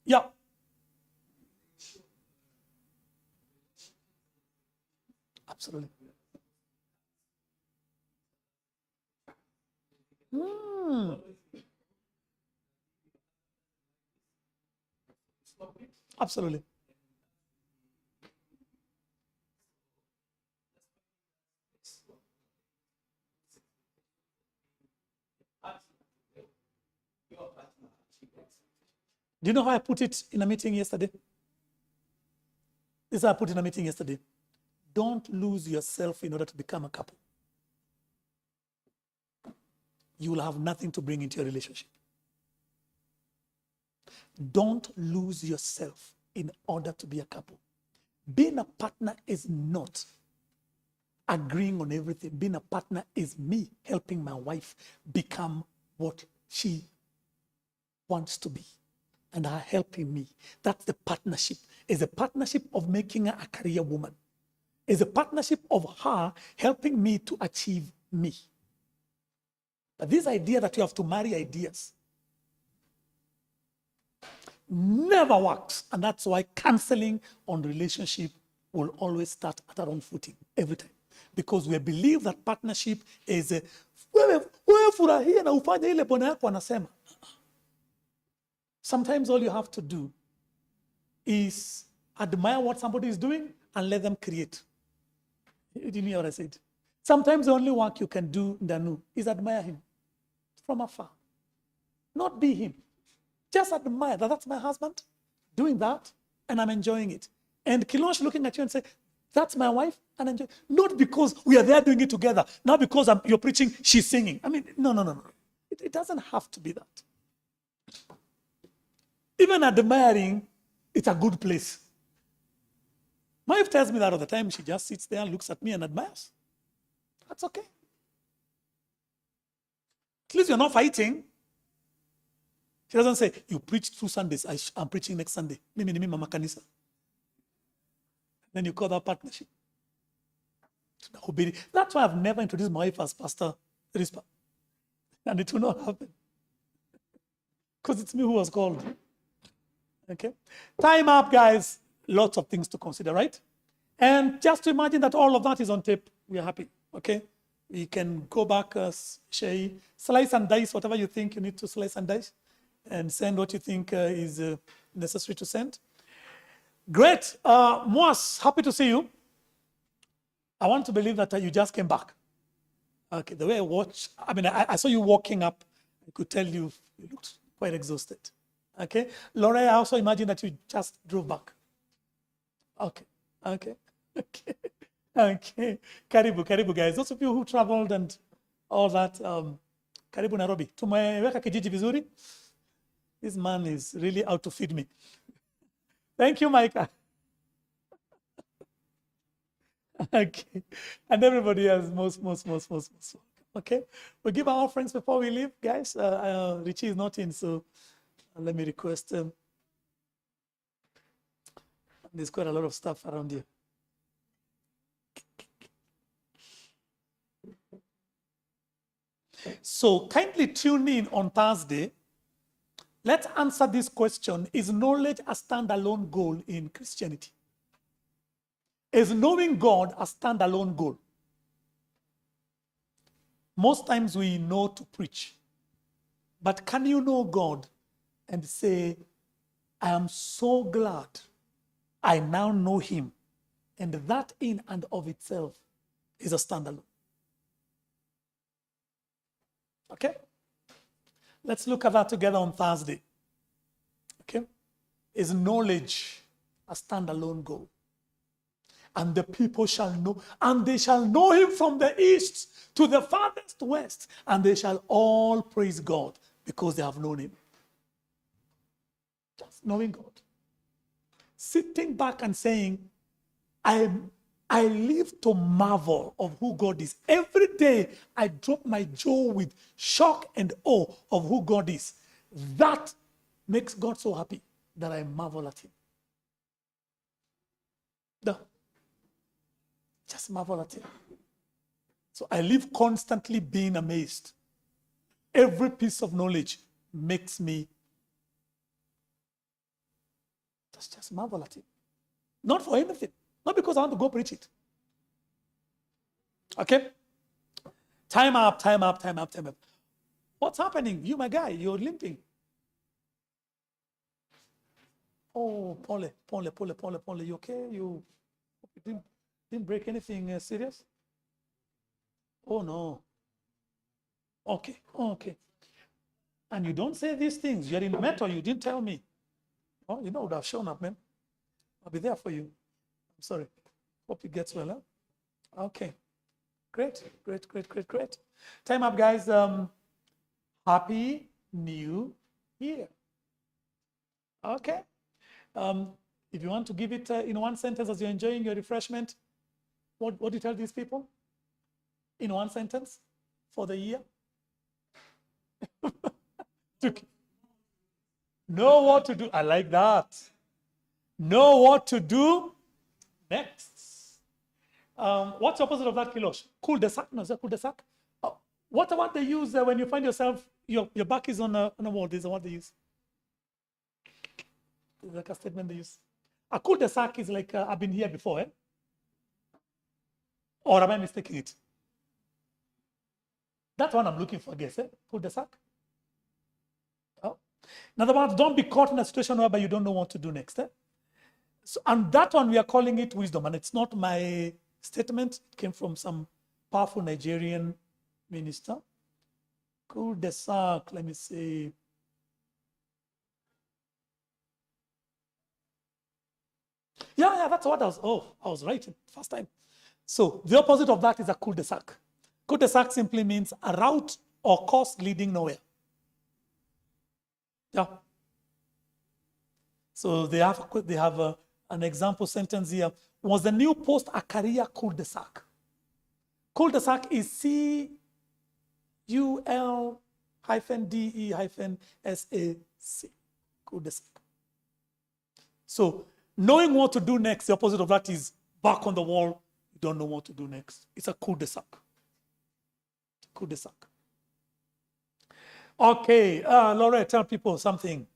Yeah. Absolutely. Absolutely. Do you know how I put it in a meeting yesterday? This is how I put it in a meeting yesterday. Don't lose yourself in order to become a couple. You will have nothing to bring into your relationship. Don't lose yourself in order to be a couple. Being a partner is not agreeing on everything. Being a partner is me helping my wife become what she wants to be and her helping me. That's the partnership. It's a partnership of making her a career woman. It's a partnership of her helping me to achieve me. But this idea that you have to marry ideas never works. And that's why counseling on relationship will always start at our own footing every time. Because we believe that partnership is a sometimes all you have to do is admire what somebody is doing and let them create. You didn't hear what I said? Sometimes the only work you can do, Danu, is admire him from afar. Not be him. Just admire that that's my husband doing that and I'm enjoying it. And Kilonsh looking at you and say, that's my wife and enjoy. Not because we are there doing it together. Not because you're preaching, she's singing. I mean, no. It doesn't have to be that. Even admiring, it's a good place. My wife tells me that all the time. She just sits there and looks at me and admires. That's okay. At least you're not fighting. She doesn't say, you preach 2 Sundays, I'm preaching next Sunday. Mimi mama kanisa. Then you call that partnership. That's why I've never introduced my wife as Pastor Rispa. And it will not happen. Because it's me who was called. Okay? Time up, guys. Lots of things to consider, right? And just to imagine that all of that is on tape, we are happy. Okay? We can go back, slice and dice whatever you think you need to slice and dice, and send what you think is necessary to send. Great. Moas, happy to see you. I want to believe that you just came back. Okay, the way I watched, I saw you walking up. I could tell you looked quite exhausted. Okay. Laura, I also imagine that you just drove back. Okay. Karibu, guys. Those of you who traveled and all that, karibu Nairobi. Tumeweka kijiji vizuri. This man is really out to feed me. Thank you, Micah. Okay. And everybody else, most. Okay. We give our offerings before we leave, guys. Richie is not in, so let me request him. There's quite a lot of stuff around here. So kindly tune in on Thursday. Let's answer this question. Is knowledge a standalone goal in Christianity? Is knowing God a standalone goal? Most times we know to preach. But can you know God and say, I am so glad I now know him. And that in and of itself is a standalone. Okay? Let's look at that together on Thursday. Okay? Is knowledge a standalone goal? And the people shall know, and they shall know him from the east to the farthest west, and they shall all praise God because they have known him. Just knowing God. Sitting back and saying, I live to marvel of who God is. Every day I drop my jaw with shock and awe of who God is. That makes God so happy that I marvel at him. Just marvel at him. So I live constantly being amazed. Every piece of knowledge makes me just marvel at him. Not for anything. Not because I want to go preach it. Okay? Time up. What's happening? You, my guy, you're limping. Oh, Paule, you okay? You didn't break anything serious? Oh, no. Okay. And you don't say these things. You're in Metro, you didn't tell me. Oh, you know, I would have shown up, man. I'll be there for you. I'm sorry. Hope it gets well, huh? Okay. Great. Time up, guys. Happy New Year. Okay. If you want to give it in one sentence as you're enjoying your refreshment, what do you tell these people? In one sentence for the year? Know what to do. I like that. Know what to do next. What's the opposite of that, Kilosh? Cul-de-sac? No, is that cul-de-sac? What about they use when you find yourself, your back is on a wall? This is what they use. It's like a statement they use. A cul-de-sac is like, I've been here before, eh? Or am I mistaking it? That's what I'm looking for, I guess, eh? Cul-de-sac. Oh. In other words, don't be caught in a situation whereby you don't know what to do next. Eh? So, and that one, we are calling it wisdom. And it's not my statement. It came from some powerful Nigerian minister. Cul-de-sac, let me see. Yeah, that's what I was right first time. So the opposite of that is a cul-de-sac. Cul-de-sac simply means a route or course leading nowhere. Yeah. So they have an example sentence here. Was the new post a career cul-de-sac? Cul-de-sac is CUL-DE-SAC. Cul-de-sac. So knowing what to do next, the opposite of that is back on the wall. You don't know what to do next. It's a cul-de-sac. Cul-de-sac. Okay, Laura, tell people something.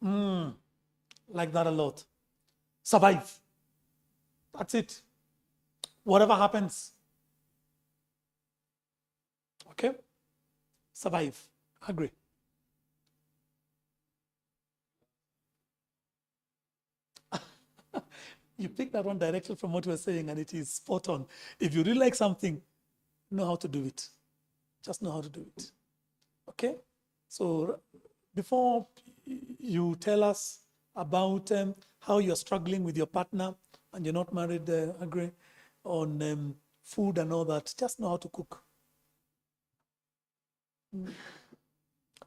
Like that a lot. Survive. That's it. Whatever happens. Okay? Survive. Agree. You picked that one directly from what we were saying, and it is spot on. If you really like something, know how to do it. Just know how to do it. Okay? So before you tell us about how you're struggling with your partner and you're not married, agree on food and all that, just know how to cook.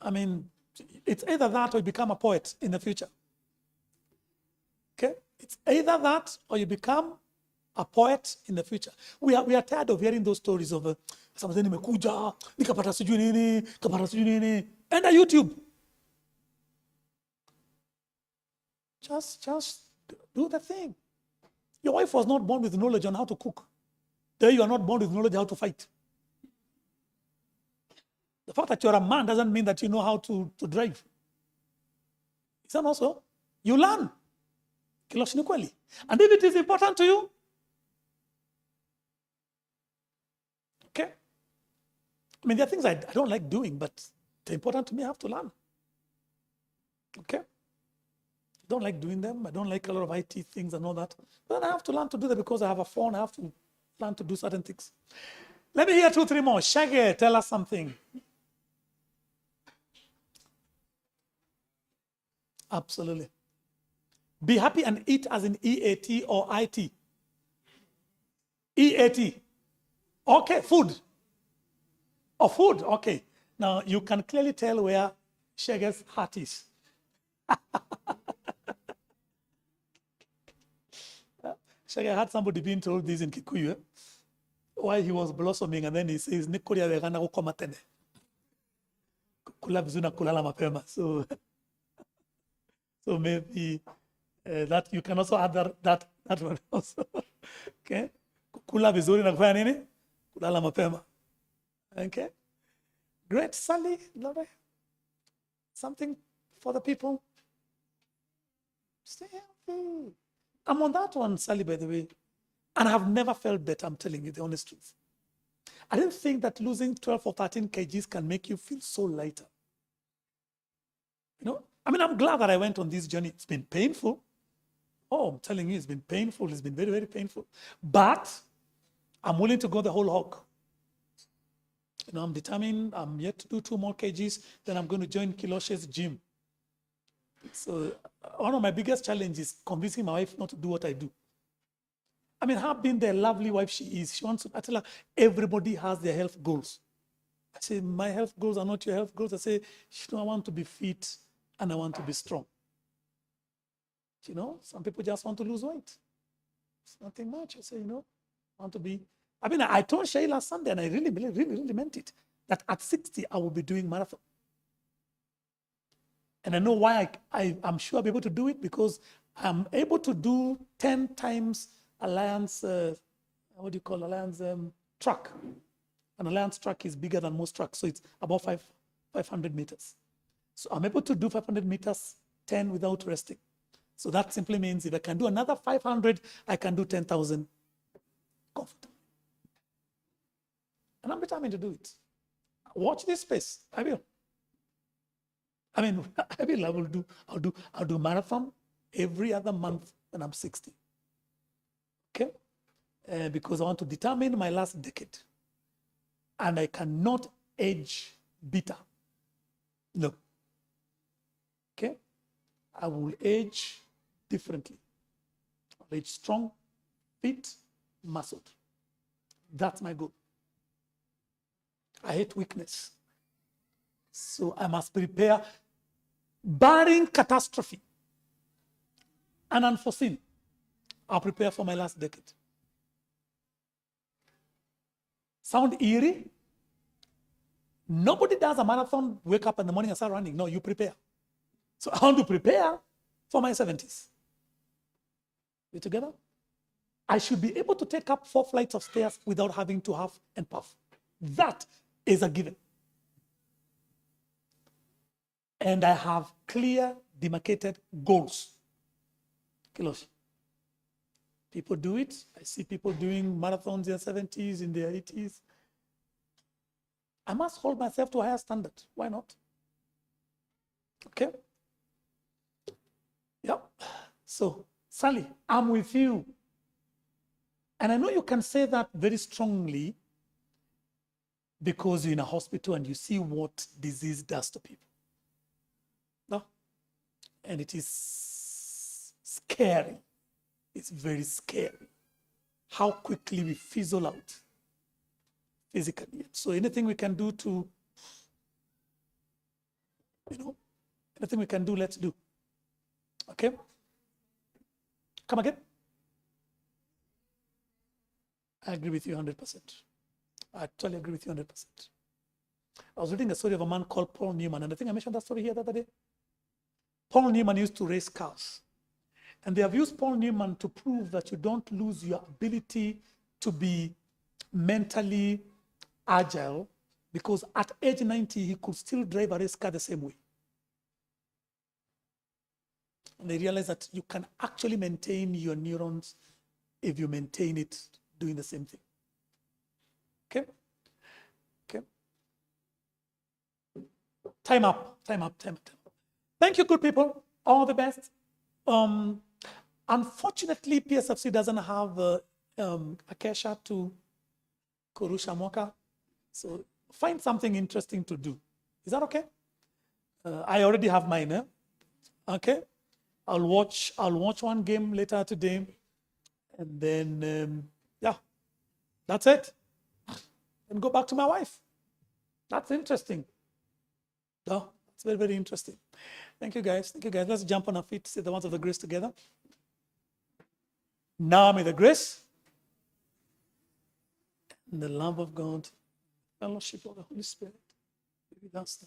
I mean, it's either that or you become a poet in the future. Okay? It's either that or you become a poet in the future. We are tired of hearing those stories of something nimekuja, nikapata sijui nini, kapata sijui nini. Enda YouTube. Just do the thing. Your wife was not born with knowledge on how to cook. There you are not born with knowledge how to fight. The fact that you're a man doesn't mean that you know how to drive. Is that also? You learn. And if it is important to you, okay. I mean, there are things I don't like doing, but they're important to me. I have to learn. Okay. I don't like doing them. I don't like a lot of IT things and all that. But I have to learn to do that because I have a phone. I have to learn to do certain things. Let me hear 2, 3 more. Shaggy, tell us something. Absolutely. Be happy and eat as in EAT or IT. EAT. Okay, food. Oh, food. Okay. Now you can clearly tell where Shaggy's heart is. Shaggy had somebody being told this in Kikuyu while he was blossoming, and then he says, "Nikuria vegana ukoma tene. Kula vizuri na kulala mapema." So maybe that you can also add that one also. Okay, kula vizuri na kufanya nini? Kulala mapema. Okay, great, Sally, Laura. Something for the people. Stay healthy. I'm on that one, Sally, by the way. And I have never felt better, I'm telling you the honest truth. I didn't think that losing 12 or 13 kgs can make you feel so lighter. You know, I mean, I'm glad that I went on this journey. It's been painful. Oh, I'm telling you, it's been painful. It's been very, very painful. But I'm willing to go the whole hog. You know, I'm determined. I'm yet to do 2 more kgs. Then I'm going to join Kiloshe's gym. So one of my biggest challenges is convincing my wife not to do what I do. I mean, her being the lovely wife she is, she wants to, I tell her, everybody has their health goals. I say, my health goals are not your health goals. I say, I want to be fit and I want to be strong. Some people just want to lose weight. It's nothing much. I say, I want to be. I told Shay last Sunday, and I really, really, really, really meant it, that at 60, I will be doing marathon. And I know why I'm sure I'll be able to do it, because I'm able to do 10 times Alliance, Alliance track. An Alliance track is bigger than most tracks, so it's about 500 meters. So I'm able to do 500 meters, 10 without resting. So that simply means if I can do another 500, I can do 10,000 comfortably. And I'm determined to do it. Watch this space. I will. I'll do marathon every other month when I'm 60. Okay? Because I want to determine my last decade. And I cannot age bitter. No. Okay? I will age differently. I'll age strong, fit, muscled. That's my goal. I hate weakness. So I must prepare, barring catastrophe and unforeseen, I'll prepare for my last decade. Sound eerie? Nobody does a marathon, wake up in the morning and start running. No, you prepare. So I want to prepare for my 70s. We together? I should be able to take up 4 flights of stairs without having to huff and puff. That is a given. And I have clear, demarcated goals. Kilos. People do it. I see people doing marathons in their 70s, in their 80s. I must hold myself to a higher standard. Why not? Okay? Yep. So, Sally, I'm with you. And I know you can say that very strongly because you're in a hospital and you see what disease does to people. No? And it is scary. It's very scary how quickly we fizzle out physically. So anything we can do to, anything we can do, let's do. Okay? Come again? I agree with you 100%. I totally agree with you 100%. I was reading a story of a man called Paul Newman, and I think I mentioned that story here the other day. Paul Newman used to race cars. And they have used Paul Newman to prove that you don't lose your ability to be mentally agile, because at age 90, he could still drive a race car the same way. And they realized that you can actually maintain your neurons if you maintain it doing the same thing. Okay? Okay. Time up. Thank you, good people. All the best. Unfortunately, Psfc doesn't have a Kesha to Kurusha Moka. So find something interesting to do. Is that okay? I already have mine. Eh? Okay. I'll watch one game later today. And then, that's it. And go back to my wife. That's interesting. No, it's very, very interesting. Thank you, guys. Let's jump on our feet, say the words of the grace together. Now may the grace and the love of God, fellowship of the Holy Spirit be with us.